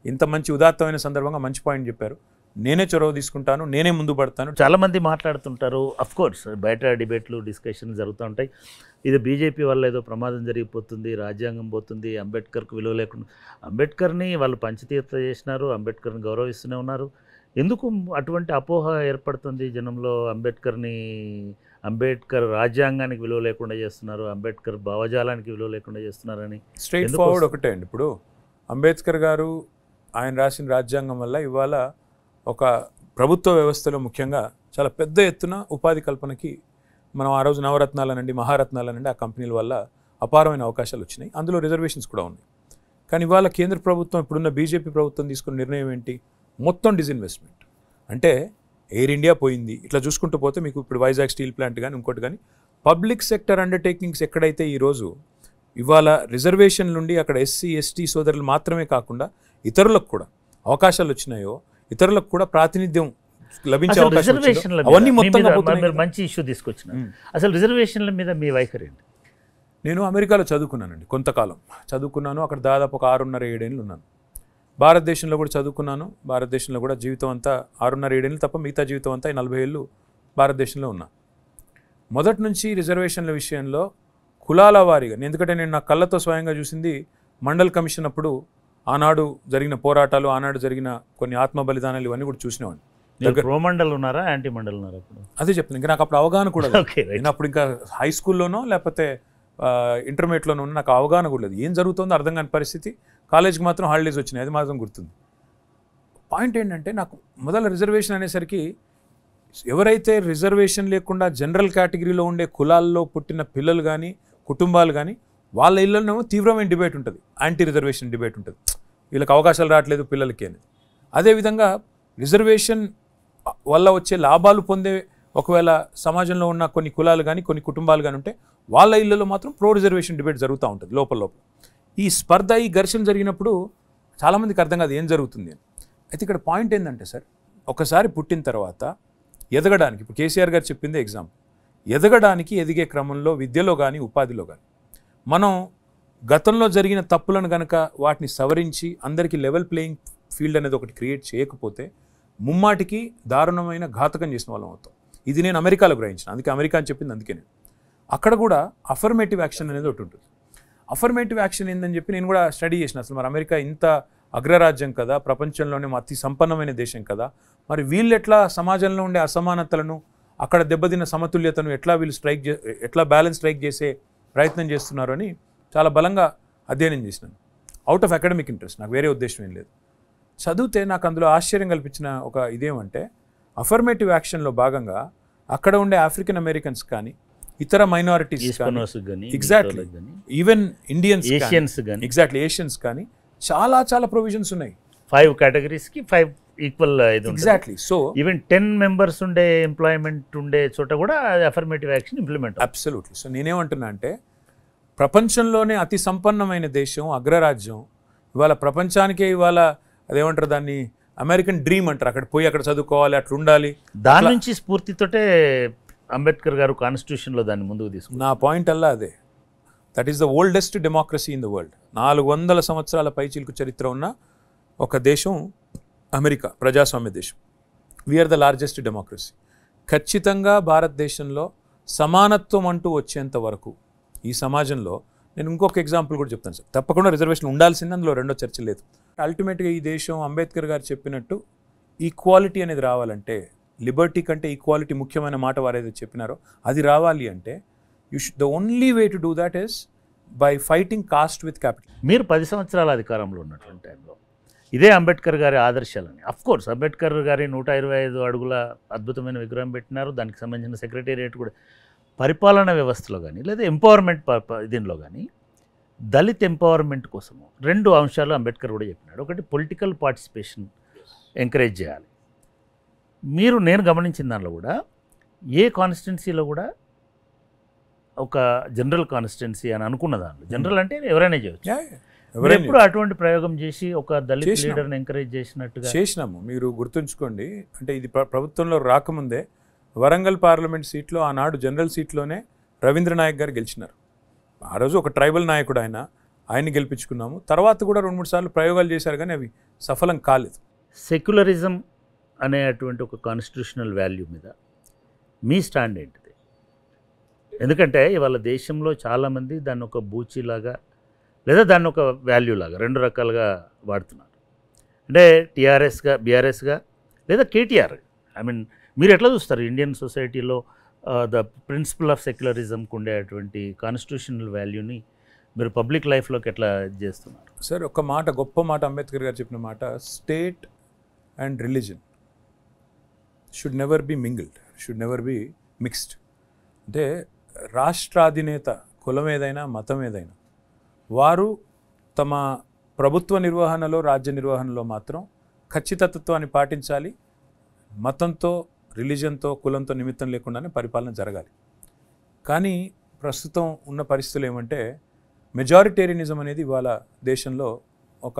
ఇంత మంచి ఉదాత్తమైన సందర్భంగా మంచి పాయింట్ చెప్పారు. నేనే చొరవ తీసుకుంటాను, నేనే ముందు పడతాను. చాలామంది మాట్లాడుతుంటారు, అఫ్కోర్స్ బయట డిబేట్లు డిస్కషన్ జరుగుతూ ఉంటాయి. ఇది బీజేపీ వల్ల ఏదో ప్రమాదం జరిగిపోతుంది, రాజ్యాంగం పోతుంది, అంబేద్కర్కు విలువ లేకుండా. అంబేద్కర్ని వాళ్ళు పంచతీర్థ చేసినారు, అంబేద్కర్ని గౌరవిస్తూనే ఉన్నారు. ఎందుకు అటువంటి అపోహ ఏర్పడుతుంది జనంలో? అంబేద్కర్ రాజ్యాంగానికి విలువ లేకుండా చేస్తున్నారు, అంబేద్కర్ భావజాలానికి విలువ లేకుండా చేస్తున్నారని. స్ట్రైట్ ఫార్వర్డ్ ఒకటే అండి. ఇప్పుడు అంబేద్కర్ గారు ఆయన రాసిన రాజ్యాంగం వల్ల ఇవాళ ఒక ప్రభుత్వ వ్యవస్థలో ముఖ్యంగా చాలా పెద్ద ఎత్తున ఉపాధి కల్పనకి మనం ఆ రోజు నవరత్నాలనండి మహారత్నాలనండి ఆ కంపెనీల వల్ల అపారమైన అవకాశాలు వచ్చినాయి. అందులో రిజర్వేషన్స్ కూడా ఉన్నాయి. కానీ ఇవాళ కేంద్ర ప్రభుత్వం, ఇప్పుడున్న బీజేపీ ప్రభుత్వం తీసుకున్న నిర్ణయం ఏంటి? మొత్తం డిస్ఇన్వెస్ట్మెంట్. అంటే ఎయిర్ ఇండియా పోయింది. ఇట్లా చూసుకుంటూ పోతే మీకు ఇప్పుడు వైజాగ్ స్టీల్ ప్లాంట్ కానీ ఇంకోటి కానీ పబ్లిక్ సెక్టర్ అండర్టేకింగ్స్ ఎక్కడైతే ఈరోజు ఇవాళ రిజర్వేషన్ నుండి అక్కడ ఎస్సీ ఎస్టీ సోదరులు మాత్రమే కాకుండా ఇతరులకు కూడా అవకాశాలు వచ్చినాయో, ఇతరులకు కూడా ప్రాతినిధ్యం లభించే అవకాశం అవన్నీ మొత్తం మంచి ఇష్యూ తీసుకొచ్చిన. అసలు రిజర్వేషన్ల మీద మీ వైఖరి ఏంటి? నేను అమెరికాలో చదువుకున్నానండి, కొంతకాలం చదువుకున్నాను. అక్కడ దాదాపు ఒక 6.5-7 ఏళ్ళు ఉన్నాను. భారతదేశంలో కూడా చదువుకున్నాను. భారతదేశంలో కూడా జీవితం అంతా 6.5-7 ఏళ్ళు తప్ప మిగతా జీవితం అంతా 40 ఏళ్ళు భారతదేశంలో ఉన్నా. మొదటి నుంచి రిజర్వేషన్ల విషయంలో కులాల వారీగా, ఎందుకంటే నేను నా కళ్ళతో స్వయంగా చూసింది మండల్ కమిషన్ అప్పుడు ఆనాడు జరిగిన పోరాటాలు, ఆనాడు జరిగిన కొన్ని ఆత్మ బలిదానాలు ఇవన్నీ కూడా చూసినవాడిని. ప్రో మండల్ ఉన్నారా, యాంటీ మండల్ ఉన్నారా? అదే చెప్తాను. ఇంకా నాకు అప్పుడు అవగాహన కూడా నేను అప్పుడు ఇంకా హై స్కూల్లోనో లేకపోతే ఇంటర్మీడియట్లోనో నాకు అవగాహన కూడా లేదు. ఏం జరుగుతుందో అర్థం కాని పరిస్థితి. కాలేజ్కి మాత్రం హాలిడేస్ వచ్చినాయి, అది మాత్రం గుర్తుంది. పాయింట్ ఏంటంటే, నాకు మొదల రిజర్వేషన్ అనేసరికి ఎవరైతే రిజర్వేషన్ లేకుండా జనరల్ కేటగిరీలో ఉండే కులాల్లో పుట్టిన పిల్లలు కానీ కుటుంబాలు కానీ వాళ్ళ ఇళ్ళలోనేమో తీవ్రమైన డిబేట్ ఉంటుంది, యాంటీ రిజర్వేషన్ డిబేట్ ఉంటుంది. వీళ్ళకి అవకాశాలు రావట్లేదు పిల్లలకి అని. అదేవిధంగా రిజర్వేషన్ వల్ల వచ్చే లాభాలు పొందే ఒకవేళ సమాజంలో ఉన్న కొన్ని కులాలు కానీ కొన్ని కుటుంబాలు కానీ ఉంటే వాళ్ళ ఇళ్లలో మాత్రం ప్రో రిజర్వేషన్ డిబేట్ జరుగుతూ ఉంటుంది లోపల. ఈ స్పర్ధ, ఈ ఘర్షణ జరిగినప్పుడు చాలామందికి అర్థం కాదు ఏం జరుగుతుంది అని. అయితే ఇక్కడ పాయింట్ ఏంటంటే సార్, ఒకసారి పుట్టిన తర్వాత ఎదగడానికి, ఇప్పుడు కేసీఆర్ గారు చెప్పిందే ఎగ్జాంపుల్, ఎదగడానికి ఎదిగే క్రమంలో విద్యలో కానీ ఉపాధిలో కానీ మనం గతంలో జరిగిన తప్పులను కనుక వాటిని సవరించి అందరికీ లెవెల్ ప్లేయింగ్ ఫీల్డ్ అనేది ఒకటి క్రియేట్ చేయకపోతే ముమ్మాటికి దారుణమైన ఘాతకం చేసిన వాళ్ళం అవుతాం. ఇది నేను అమెరికాలో గ్రహించిన, అందుకే అమెరికా అని చెప్పింది అందుకే నేను. అక్కడ కూడా అఫర్మేటివ్ యాక్షన్ అనేది ఒకటి ఉంటుంది. అఫర్మేటివ్ యాక్షన్ ఏందని చెప్పి నేను కూడా స్టడీ చేసిన. అసలు మరి అమెరికా ఇంత అగ్రరాజ్యం కదా, ప్రపంచంలోనే అతి సంపన్నమైన దేశం కదా, మరి వీళ్ళు ఎట్లా సమాజంలో ఉండే అసమానతలను, అక్కడ దెబ్బతిన్న సమతుల్యతను ఎట్లా వీళ్ళు ఎట్లా బ్యాలెన్స్ స్ట్రైక్ చేసే ప్రయత్నం చేస్తున్నారు అని చాలా బలంగా అధ్యయనం చేసినాను. అవుట్ ఆఫ్ అకాడమిక్ ఇంట్రెస్ట్, నాకు వేరే ఉద్దేశం ఏం లేదు. చదివితే నాకు అందులో ఆశ్చర్యం కల్పించిన ఒక ఇదేమంటే అఫర్మేటివ్ యాక్షన్లో భాగంగా అక్కడ ఉండే ఆఫ్రికన్ అమెరికన్స్ కానీ ఇతర మైనారిటీస్ కానీ exactly even Indians exactly Asians కానీ చాలా చాలా ప్రొవిజన్స్ ఉన్నాయి. 5 కేటగిరీస్కి 5 equal. Exactly. So even 10 members ఉండే ఎంప్లాయ్మెంట్ ఉండే చోట కూడా affirmative action implement. Absolutely. So నేనేమంటున్నా అంటే ప్రపంచంలోనే అతి సంపన్నమైన దేశం, అగ్రరాజ్యం, ఇవాళ ప్రపంచానికే ఇవాళ అదేమంటారు దాన్ని అమెరికన్ డ్రీమ్ అంటారు. అక్కడ పోయి అక్కడ చదువుకోవాలి, అట్లా ఉండాలి. దాని నుంచి స్ఫూర్తితోటే అంబేద్కర్ గారు కాన్స్టిట్యూషన్లో దాన్ని ముందుకు తీసుకున్నారు. నా పాయింట్ అల్లా అదే. That is the oldest democracy in the world. 400 సంవత్సరాల పైచిలుకు చరిత్ర ఉన్న ఒక దేశం అమెరికా, ప్రజాస్వామ్య దేశం. We are the largest democracy. ఖచ్చితంగా భారతదేశంలో సమానత్వం అంటూ వచ్చేంత వరకు ఈ సమాజంలో నేను ఇంకొక ఎగ్జాంపుల్ కూడా చెప్తాను సార్. తప్పకుండా రిజర్వేషన్ ఉండాల్సింది, అందులో రెండో చర్చ లేదు. అల్టిమేట్గా ఈ దేశం అంబేద్కర్ గారు చెప్పినట్టు ఈక్వాలిటీ అనేది రావాలంటే, లిబర్టీ కంటే ఈక్వాలిటీ ముఖ్యమైన మాట వారు ఏదైతే చెప్పినారో అది రావాలి అంటే the only way to do that is by fighting caste with capital. మీరు 10 సంవత్సరాల అధికారంలో ఉన్నటువంటి టైంలో ఇదే అంబేద్కర్ గారి ఆదర్శాలని, అఫ్కోర్స్ అంబేద్కర్ గారి 125 అడుగుల అద్భుతమైన విగ్రహం పెట్టినారు, దానికి సంబంధించిన సెక్రటేరియట్ కూడా. పరిపాలనా వ్యవస్థలో కానీ లేదా ఎంపవర్మెంట్ దీనిలో కానీ దళిత్ ఎంపవర్మెంట్ కోసము 2 అంశాలు అంబేద్కర్ కూడా చెప్పినాడు. ఒకటి పొలిటికల్ పార్టిసిపేషన్ ఎంకరేజ్ చేయాలి. నేను గమనించిన దానిలో కూడా ఏ కాన్స్టిట్యున్సీలో కూడా ఒక జనరల్ కాన్స్టిట్యున్సీ అని అనుకున్న దాంట్లో, జనరల్ అంటే ఎవరైనా చేయవచ్చు, ఎప్పుడు అటువంటి ప్రయోగం చేసి ఒక దళిత లీడర్ని ఎంకరేజ్ చేసినట్టుగా చేసినాము. మీరు గుర్తుంచుకోండి, అంటే ఇది ప్రభుత్వంలో రాకముందే వరంగల్ పార్లమెంట్ సీట్లో ఆనాడు జనరల్ సీట్లోనే రవీంద్ర నాయక్ గారు గెలిచినారు. ఆ రోజు ఒక ట్రైబల్ నాయకుడు ఆయన్ని గెలిపించుకున్నాము. తర్వాత కూడా 2-3 సార్లు ప్రయోగాలు చేశారు కానీ అవి సఫలం కాలేదు. సెక్యులరిజం అనేటువంటి ఒక కాన్స్టిట్యూషనల్ వాల్యూ మీద మీ స్టాండ్ ఏంటిది? ఎందుకంటే ఇవాళ దేశంలో చాలామంది దాన్ని ఒక బూచీలాగా లేదా దాన్ని ఒక వాల్యూ లాగా 2 రకాలుగా వాడుతున్నారు. అంటే టీఆర్ఎస్గా, బీఆర్ఎస్గా లేదా కేటీఆర్. ఐ మీన్ మీరు ఎట్లా చూస్తారు ఇండియన్ సొసైటీలో ద ప్రిన్సిపల్ ఆఫ్ సెక్యులరిజంకి ఉండేటువంటి కాన్స్టిట్యూషనల్ వాల్యూని మీరు పబ్లిక్ లైఫ్లోకి ఎట్లా చేస్తున్నారు? సార్ ఒక మాట, గొప్ప మాట అంబేద్కర్ గారు చెప్పిన మాట, state and religion should never be mingled, should never be mixed. అంటే రాష్ట్రాధినేత కులం ఏదైనా మతం ఏదైనా వారు తమ ప్రభుత్వ నిర్వహణలో, రాజ్య నిర్వహణలో మాత్రం ఖచ్చితత్వాన్ని పాటించాలి. మతంతో, రిలీజన్తో, కులంతో నిమిత్తం లేకుండానే పరిపాలన జరగాలి. కానీ ప్రస్తుతం ఉన్న పరిస్థితులు ఏమంటే మెజారిటేరియనిజం అనేది ఇవాళ దేశంలో ఒక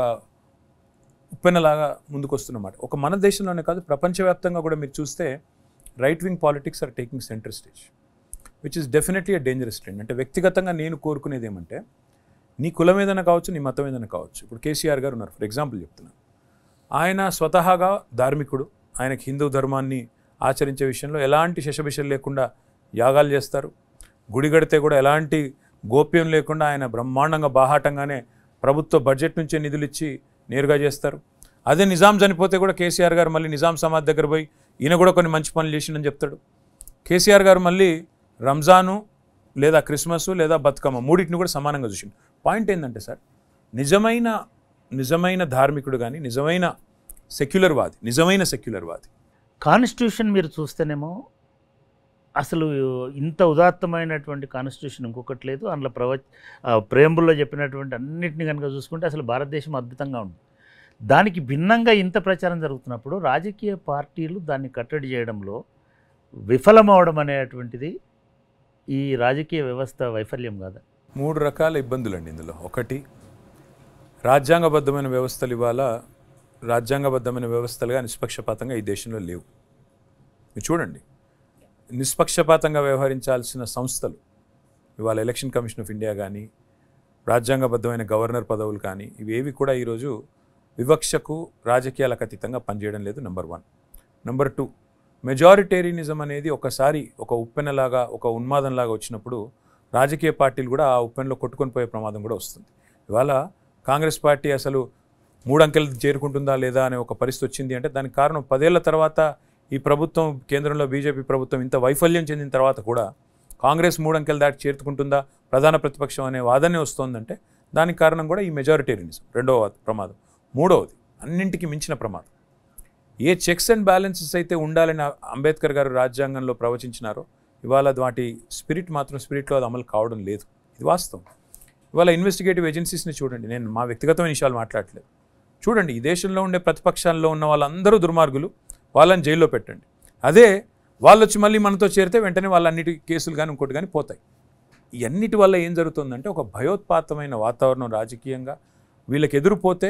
ఉప్పెనలాగా ముందుకొస్తున్నమాట. ఒక మన దేశంలోనే కాదు, ప్రపంచవ్యాప్తంగా కూడా మీరు చూస్తే right wing politics are taking centre stage, which is definitely a dangerous trend. అంటే వ్యక్తిగతంగా నేను కోరుకునేది ఏమంటే, నీ కులం ఏదైనా కావచ్చు, నీ మతం ఏదైనా కావచ్చు. ఇప్పుడు కేసీఆర్ గారు ఉన్నారు, ఫర్ ఎగ్జాంపుల్ చెప్తున్నాను. ఆయన స్వతహాగా ధార్మికుడు, ఆయనకు హిందూ ధర్మాన్ని ఆచరించే విషయంలో ఎలాంటి శశబిషలు లేకుండా యాగాలు చేస్తారు. గుడి గడితే కూడా ఎలాంటి గోప్యం లేకుండా ఆయన బ్రహ్మాండంగా బాహాటంగానే ప్రభుత్వ బడ్జెట్ నుంచే నిధులు ఇచ్చి నేరుగా చేస్తారు. అదే నిజాం చనిపోతే కూడా కేసీఆర్ గారు మళ్ళీ నిజాం సమాధి దగ్గర పోయి ఈయన కూడా కొన్ని మంచి పనులు చేసిందని చెప్తాడు. కేసీఆర్ గారు మళ్ళీ రంజాను లేదా క్రిస్మస్ లేదా బతుకమ్మ మూడింటిని కూడా సమానంగా చూసిండు. పాయింట్ ఏంటంటే సార్, నిజమైన ధార్మికుడు కానీ నిజమైన సెక్యులర్వాది కాన్స్టిట్యూషన్ మీరు చూస్తేనేమో అసలు ఇంత ఉదాత్తమైనటువంటి కాన్స్టిట్యూషన్ ఇంకొకటి లేదు. అందులో ప్రేంబుల్లో చెప్పినటువంటి అన్నింటినీ కనుక చూసుకుంటే అసలు భారతదేశం అద్భుతంగా ఉంది. దానికి భిన్నంగా ఇంత ప్రచారం జరుగుతున్నప్పుడు రాజకీయ పార్టీలు దాన్ని కట్టడి చేయడంలో విఫలమవడం అనేటువంటిది ఈ రాజకీయ వ్యవస్థ వైఫల్యం కాదా? 3 రకాల ఇబ్బందులు అండి ఇందులో. ఒకటి, రాజ్యాంగబద్ధమైన వ్యవస్థలు ఇవాళ రాజ్యాంగబద్ధమైన వ్యవస్థలుగా నిష్పక్షపాతంగా ఈ దేశంలో లేవు. మీరు చూడండి, నిష్పక్షపాతంగా వ్యవహరించాల్సిన సంస్థలు ఇవాళ ఎలక్షన్ కమిషన్ ఆఫ్ ఇండియా కానీ రాజ్యాంగబద్ధమైన గవర్నర్ పదవులు కానీ ఇవేవి కూడా ఈరోజు వివక్షకు రాజకీయాలకు అతీతంగా పనిచేయడం లేదు. నెంబర్ 1. నెంబర్ 2, మెజారిటేరియనిజం అనేది ఒకసారి ఒక ఉప్పెనలాగా ఒక ఉన్మాదంలాగా వచ్చినప్పుడు రాజకీయ పార్టీలు కూడా ఆ ఉప్పెనలో కొట్టుకొని పోయే ప్రమాదం కూడా వస్తుంది. ఇవాళ కాంగ్రెస్ పార్టీ అసలు 3 అంకెలు చేరుకుంటుందా లేదా అనే ఒక పరిస్థితి వచ్చింది అంటే దానికి కారణం 10 ఏళ్ల తర్వాత ఈ ప్రభుత్వం కేంద్రంలో బీజేపీ ప్రభుత్వం ఇంత వైఫల్యం చెందిన తర్వాత కూడా కాంగ్రెస్ 3 అంకెలు దాటి చేరుకుంటుందా ప్రధాన ప్రతిపక్షం అనే వాదనే వస్తుందంటే దానికి కారణం కూడా ఈ మెజారిటేరియనిజం. రెండవ ప్రమాదం. మూడవది అన్నింటికి మించిన ప్రమాదం, ఏ చెక్స్ అండ్ బ్యాలెన్సెస్ అయితే ఉండాలని అంబేద్కర్ గారు రాజ్యాంగంలో ప్రవచించినారో ఇవాళ వాటి స్పిరిట్లో అది అమలు కావడం లేదు. ఇది వాస్తవం. ఇవాళ ఇన్వెస్టిగేటివ్ ఏజెన్సీస్ని చూడండి, నేను మా వ్యక్తిగతమైన విషయాలు మాట్లాడట్లేదు. చూడండి, ఈ దేశంలో ఉండే ప్రతిపక్షాల్లో ఉన్న వాళ్ళందరూ దుర్మార్గులు, వాళ్ళని జైల్లో పెట్టండి. అదే వాళ్ళు వచ్చి మళ్ళీ మనతో చేరితే వెంటనే వాళ్ళన్నిటి కేసులు కానీ ఇంకోటి కానీ పోతాయి. ఇవన్నిటి వల్ల ఏం జరుగుతుందంటే ఒక భయోత్పాతమైన వాతావరణం రాజకీయంగా వీళ్ళకి ఎదురుపోతే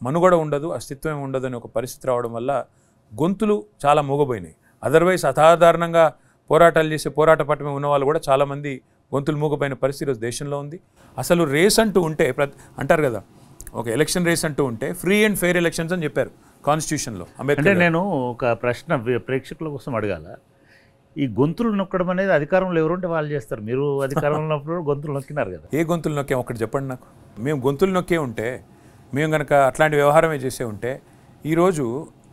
మనుగడ ఉండదు, అస్తిత్వం ఉండదు అనే ఒక పరిస్థితి రావడం వల్ల గొంతులు చాలా మూగబోయినాయి. అదర్వైజ్ అసాధారణంగా పోరాటాలు చేసే పోరాట పట్టమే ఉన్న వాళ్ళు కూడా చాలామంది గొంతులు మూగపోయిన పరిస్థితి ఈరోజు దేశంలో ఉంది. అసలు రేస్ అంటూ ఉంటే అంటారు కదా, ఒక ఎలక్షన్ రేస్ అంటూ ఉంటే ఫ్రీ అండ్ ఫెయిర్ ఎలక్షన్స్ అని చెప్పారు కాన్స్టిట్యూషన్లో అంబేద్కర్. అంటే నేను ఒక ప్రశ్న ప్రేక్షకుల కోసం అడగాల. ఈ గొంతులు నొక్కడం అనేది అధికారంలో ఎవరుంటే వాళ్ళు చేస్తారు. మీరు అధికారంలో ఉన్నప్పుడు గొంతులు నొక్కినారు కదా. ఏ గొంతులు నొక్కాం ఒకటి చెప్పండి నాకు. మేము గొంతులు నొక్కే ఉంటే, మేము కనుక అట్లాంటి వ్యవహారమే చేసే ఉంటే ఈరోజు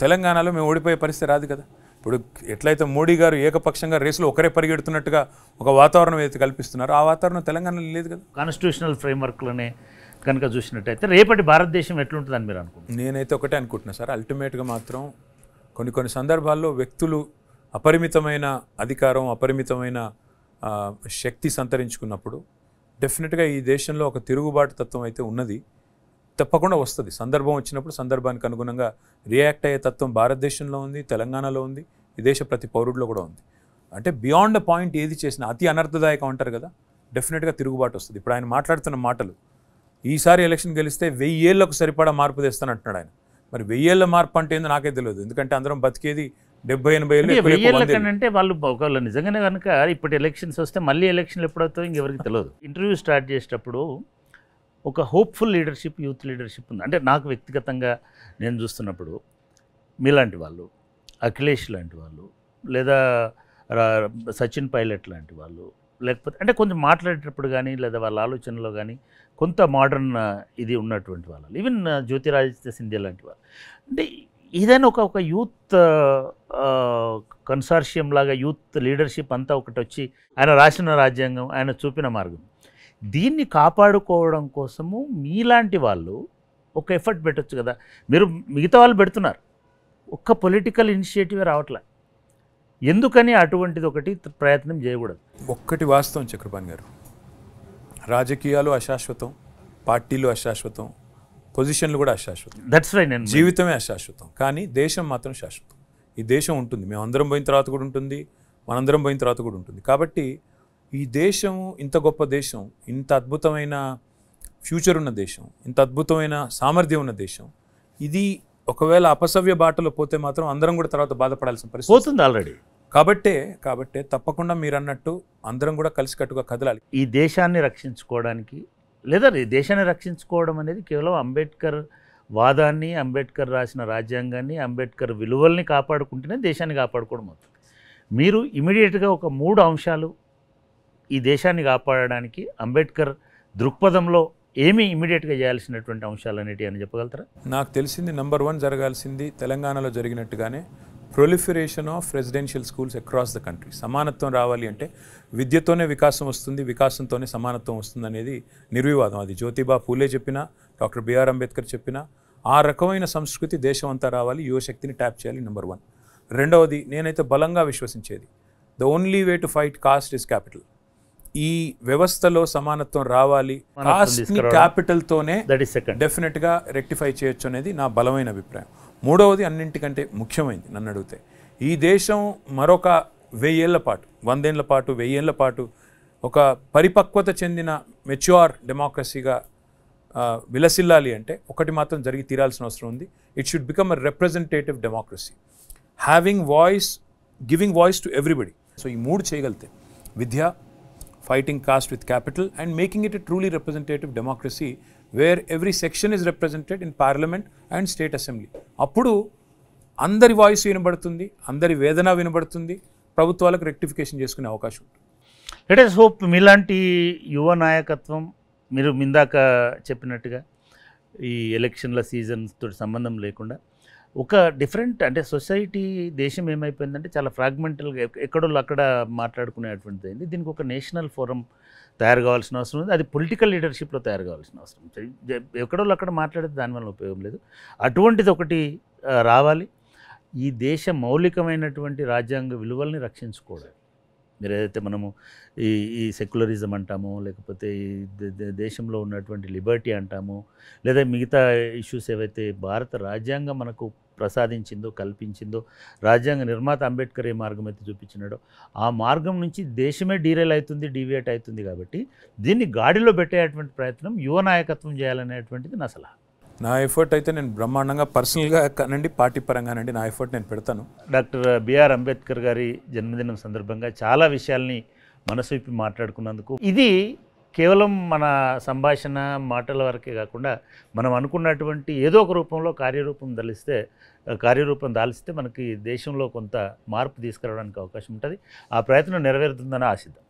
తెలంగాణలో మేము ఓడిపోయే పరిస్థితి రాదు కదా. ఇప్పుడు ఎట్లయితే మోడీ గారు ఏకపక్షంగా రేసులో ఒకరే పరిగెడుతున్నట్టుగా ఒక వాతావరణం ఏదైతే కల్పిస్తున్నారో ఆ వాతావరణం తెలంగాణలో లేదు కదా. కాన్స్టిట్యూషనల్ ఫ్రేమ్వర్క్లోనే కనుక చూసినట్టయితే రేపటి భారతదేశం ఎట్లుంటుందని మీరు అనుకుంటున్నారు? నేనైతే ఒకటే అనుకుంటున్నా సార్, అల్టిమేట్గా మాత్రం కొన్ని సందర్భాల్లో వ్యక్తులు అపరిమితమైన అధికారం, అపరిమితమైన శక్తి సంతరించుకున్నప్పుడు డెఫినెట్గా ఈ దేశంలో ఒక తిరుగుబాటు తత్వం అయితే ఉన్నది, తప్పకుండా వస్తుంది. సందర్భం వచ్చినప్పుడు సందర్భానికి అనుగుణంగా రియాక్ట్ అయ్యే తత్వం భారతదేశంలో ఉంది, తెలంగాణలో ఉంది, ఈ దేశ ప్రతి పౌరుడిలో కూడా ఉంది. అంటే బియాండ్ ద పాయింట్ ఏది చేసినా అతి అనర్థదాయకం అంటారు కదా, డెఫినెట్గా తిరుగుబాటు వస్తుంది. ఇప్పుడు ఆయన మాట్లాడుతున్న మాటలు, ఈసారి ఎలక్షన్ గెలిస్తే 1000 ఏళ్లకు సరిపడా మార్పు తెస్తానంటున్నాడు ఆయన. మరి 1000 ఏళ్ల మార్పు అంటే ఏందో నాకే తెలియదు, ఎందుకంటే అందరం బతికేది 70-80 ఏళ్ళు. అంటే వాళ్ళు ఒకవేళ నిజంగానే కనుక ఇప్పుడు ఎలక్షన్స్ వస్తే మళ్ళీ ఎలక్షన్లు ఎప్పుడవుతాయో ఇంకెవరికి తెలియదు. ఇంటర్వ్యూ స్టార్ట్ చేసేటప్పుడు ఒక హోప్ఫుల్ లీడర్షిప్, యూత్ లీడర్షిప్ ఉంది. అంటే నాకు వ్యక్తిగతంగా నేను చూస్తున్నప్పుడు మీలాంటి వాళ్ళు, అఖిలేష్ లాంటి వాళ్ళు, లేదా సచిన్ పైలట్ లాంటి వాళ్ళు, లేకపోతే అంటే కొంచెం మాట్లాడేటప్పుడు కానీ లేదా వాళ్ళ ఆలోచనలో కానీ కొంత మోడర్న్ ఇది ఉన్నటువంటి వాళ్ళు, ఈవెన్ జ్యోతిరాదిత్య సింధియా లాంటి వాళ్ళు. అంటే ఏదైనా ఒక యూత్ కన్సార్షియం లాగా యూత్ లీడర్షిప్ అంతా ఒకటి వచ్చి ఆయన రాసిన రాజ్యాంగం, ఆయన చూపిన మార్గం, దీన్ని కాపాడుకోవడం కోసము మీలాంటి వాళ్ళు ఒక ఎఫర్ట్ పెట్టచ్చు కదా. మీరు మిగతా వాళ్ళు పెడుతున్నారు, ఒక్క పొలిటికల్ ఇనిషియేటివే రావట్లే. ఎందుకని అటువంటిది ఒకటి ప్రయత్నం చేయకూడదు? ఒక్కటి వాస్తవం చక్రపాణి గారు, రాజకీయాలు అశాశ్వతం, పార్టీలు అశాశ్వతం, పొజిషన్లు కూడా అశాశ్వతం, దట్స్ రైట్. నేను జీవితమే అశాశ్వతం, కానీ దేశం మాత్రం శాశ్వతం. ఈ దేశం ఉంటుంది, మేమందరం పోయిన తర్వాత కూడా ఉంటుంది, మనందరం పోయిన తర్వాత కూడా ఉంటుంది. కాబట్టి ఈ దేశం ఇంత గొప్ప దేశం, ఇంత అద్భుతమైన ఫ్యూచర్ ఉన్న దేశం, ఇంత అద్భుతమైన సామర్థ్యం ఉన్న దేశం, ఇది ఒకవేళ అపసవ్య బాటలో పోతే మాత్రం అందరం కూడా తర్వాత బాధపడాల్సిన పరిస్థితి పోతుంది ఆల్రెడీ. కాబట్టే తప్పకుండా మీరు అన్నట్టు అందరం కూడా కలిసికట్టుగా కదలాలి. ఈ దేశాన్ని రక్షించుకోవడానికి, లేదా ఈ దేశాన్ని రక్షించుకోవడం అనేది కేవలం అంబేద్కర్ వాదాన్ని, అంబేద్కర్ రాసిన రాజ్యాంగాన్ని, అంబేద్కర్ విలువల్ని కాపాడుకుంటేనే దేశాన్ని కాపాడుకోవడం అవుతుంది. మీరు ఇమీడియట్గా ఒక 3 అంశాలు ఈ దేశాన్ని కాపాడడానికి అంబేద్కర్ దృక్పథంలో ఏమి ఇమీడియట్గా చేయాల్సినటువంటి అంశాలు అనేటివి అని చెప్పగలుగుతారా? నాకు తెలిసింది నెంబర్ 1 జరగాల్సింది తెలంగాణలో జరిగినట్టుగానే proliferation of residential schools across the country. సమానత్వం రావాలి అంటే విద్యతోనే వికాసం వస్తుంది, వికాసంతోనే సమానత్వం వస్తుంది అనేది నిర్వివాదం. అది జ్యోతిబా పూలే చెప్పినా, డాక్టర్ బిఆర్ అంబేద్కర్ చెప్పినా, ఆ రకమైన సంస్కృతి దేశం అంతా రావాలి, యువశక్తిని ట్యాప్ చేయాలి. నెంబర్ 1. రెండవది, నేనైతే బలంగా విశ్వసించేది, the only way to fight caste is capital. ఈ వ్యవస్థలో సమానత్వం రావాలి, కాస్ట్ని క్యాపిటల్తోనే డెఫినెట్గా రెక్టిఫై చేయొచ్చు అనేది నా బలమైన అభిప్రాయం. మూడవది, అన్నింటికంటే ముఖ్యమైనది నన్ను అడిగితే, ఈ దేశం మరొక 1000 ఏళ్ల పాటు, 100 ఏళ్ల పాటు, 1000 ఏళ్ల పాటు ఒక పరిపక్వత చెందిన మెచ్యూర్ డెమోక్రసీగా విలసిల్లాలి అంటే ఒకటి మాత్రం జరిగి తీరాల్సిన అవసరం ఉంది. It should become a representative democracy, giving voice to everybody. So ఈ 3 చేయగలితే విద్య, fighting caste with capital and making it a truly representative democracy where every section is represented in parliament and state assembly. అప్పుడు అందరి voice వినబడుతుంది, అందరి వేదన వినబడుతుంది, ప్రభుత్వాలకు రెక్టిఫికేషన్ చేసుకునే అవకాశం ఉంటుంది. లెట్ us హోప్ మీలాంటి యువ నాయకత్వం, మీరు ఇందాక చెప్పినట్టుగా ఈ ఎలక్షన్ల సీజన్స్తో సంబంధం లేకుండా ఒక డిఫరెంట్ అంటే సొసైటీ, దేశం ఏమైపోయిందంటే చాలా ఫ్రాగ్మెంటల్గా ఎక్కడో అక్కడ మాట్లాడుకునేటువంటిది అయింది. దీనికి ఒక నేషనల్ ఫోరం తయారు కావాల్సిన అవసరం ఉంది. అది పొలిటికల్ లీడర్షిప్లో తయారు కావాల్సిన అవసరం ఉంది. ఎక్కడో అక్కడ మాట్లాడేది దానివల్ల ఉపయోగం లేదు. అటువంటిది ఒకటి రావాలి. ఈ దేశ మౌలికమైనటువంటి రాజ్యాంగ విలువల్ని రక్షించుకోవడం, మీరు ఏదైతే మనము ఈ సెక్యులరిజం అంటామో, లేకపోతే ఈ దేశంలో ఉన్నటువంటి లిబర్టీ అంటామో, లేదా మిగతా ఇష్యూస్ ఏవైతే భారత రాజ్యాంగం మనకు ప్రసాదించిందో, కల్పించిందో, రాజ్యాంగ నిర్మాత అంబేద్కర్ ఏ మార్గం అయితే చూపించినాడో ఆ మార్గం నుంచి దేశమే డీవియేట్ అవుతుంది. కాబట్టి దీన్ని గాడిలో పెట్టేటువంటి ప్రయత్నం యువ నాయకత్వం చేయాలనేటువంటిది నా సలహా. నా ఎఫర్ట్ అయితే నేను బ్రహ్మాండంగా పర్సనల్గా కానండి, పార్టీ పరంగానండి, నా ఎఫర్ట్ నేను పెడతాను. డాక్టర్ బిఆర్ అంబేద్కర్ గారి జన్మదినం సందర్భంగా చాలా విషయాల్ని మనసు విప్పి మాట్లాడుకున్నందుకు, ఇది కేవలం మన సంభాషణ మాటల వరకే కాకుండా మనం అనుకున్నటువంటి ఏదో ఒక రూపంలో కార్యరూపం దాల్చితే మనకి దేశంలో కొంత మార్పు తీసుకురావడానికి అవకాశం ఉంటుంది. ఆ ప్రయత్నం నెరవేరుతుందని ఆశిద్దాం.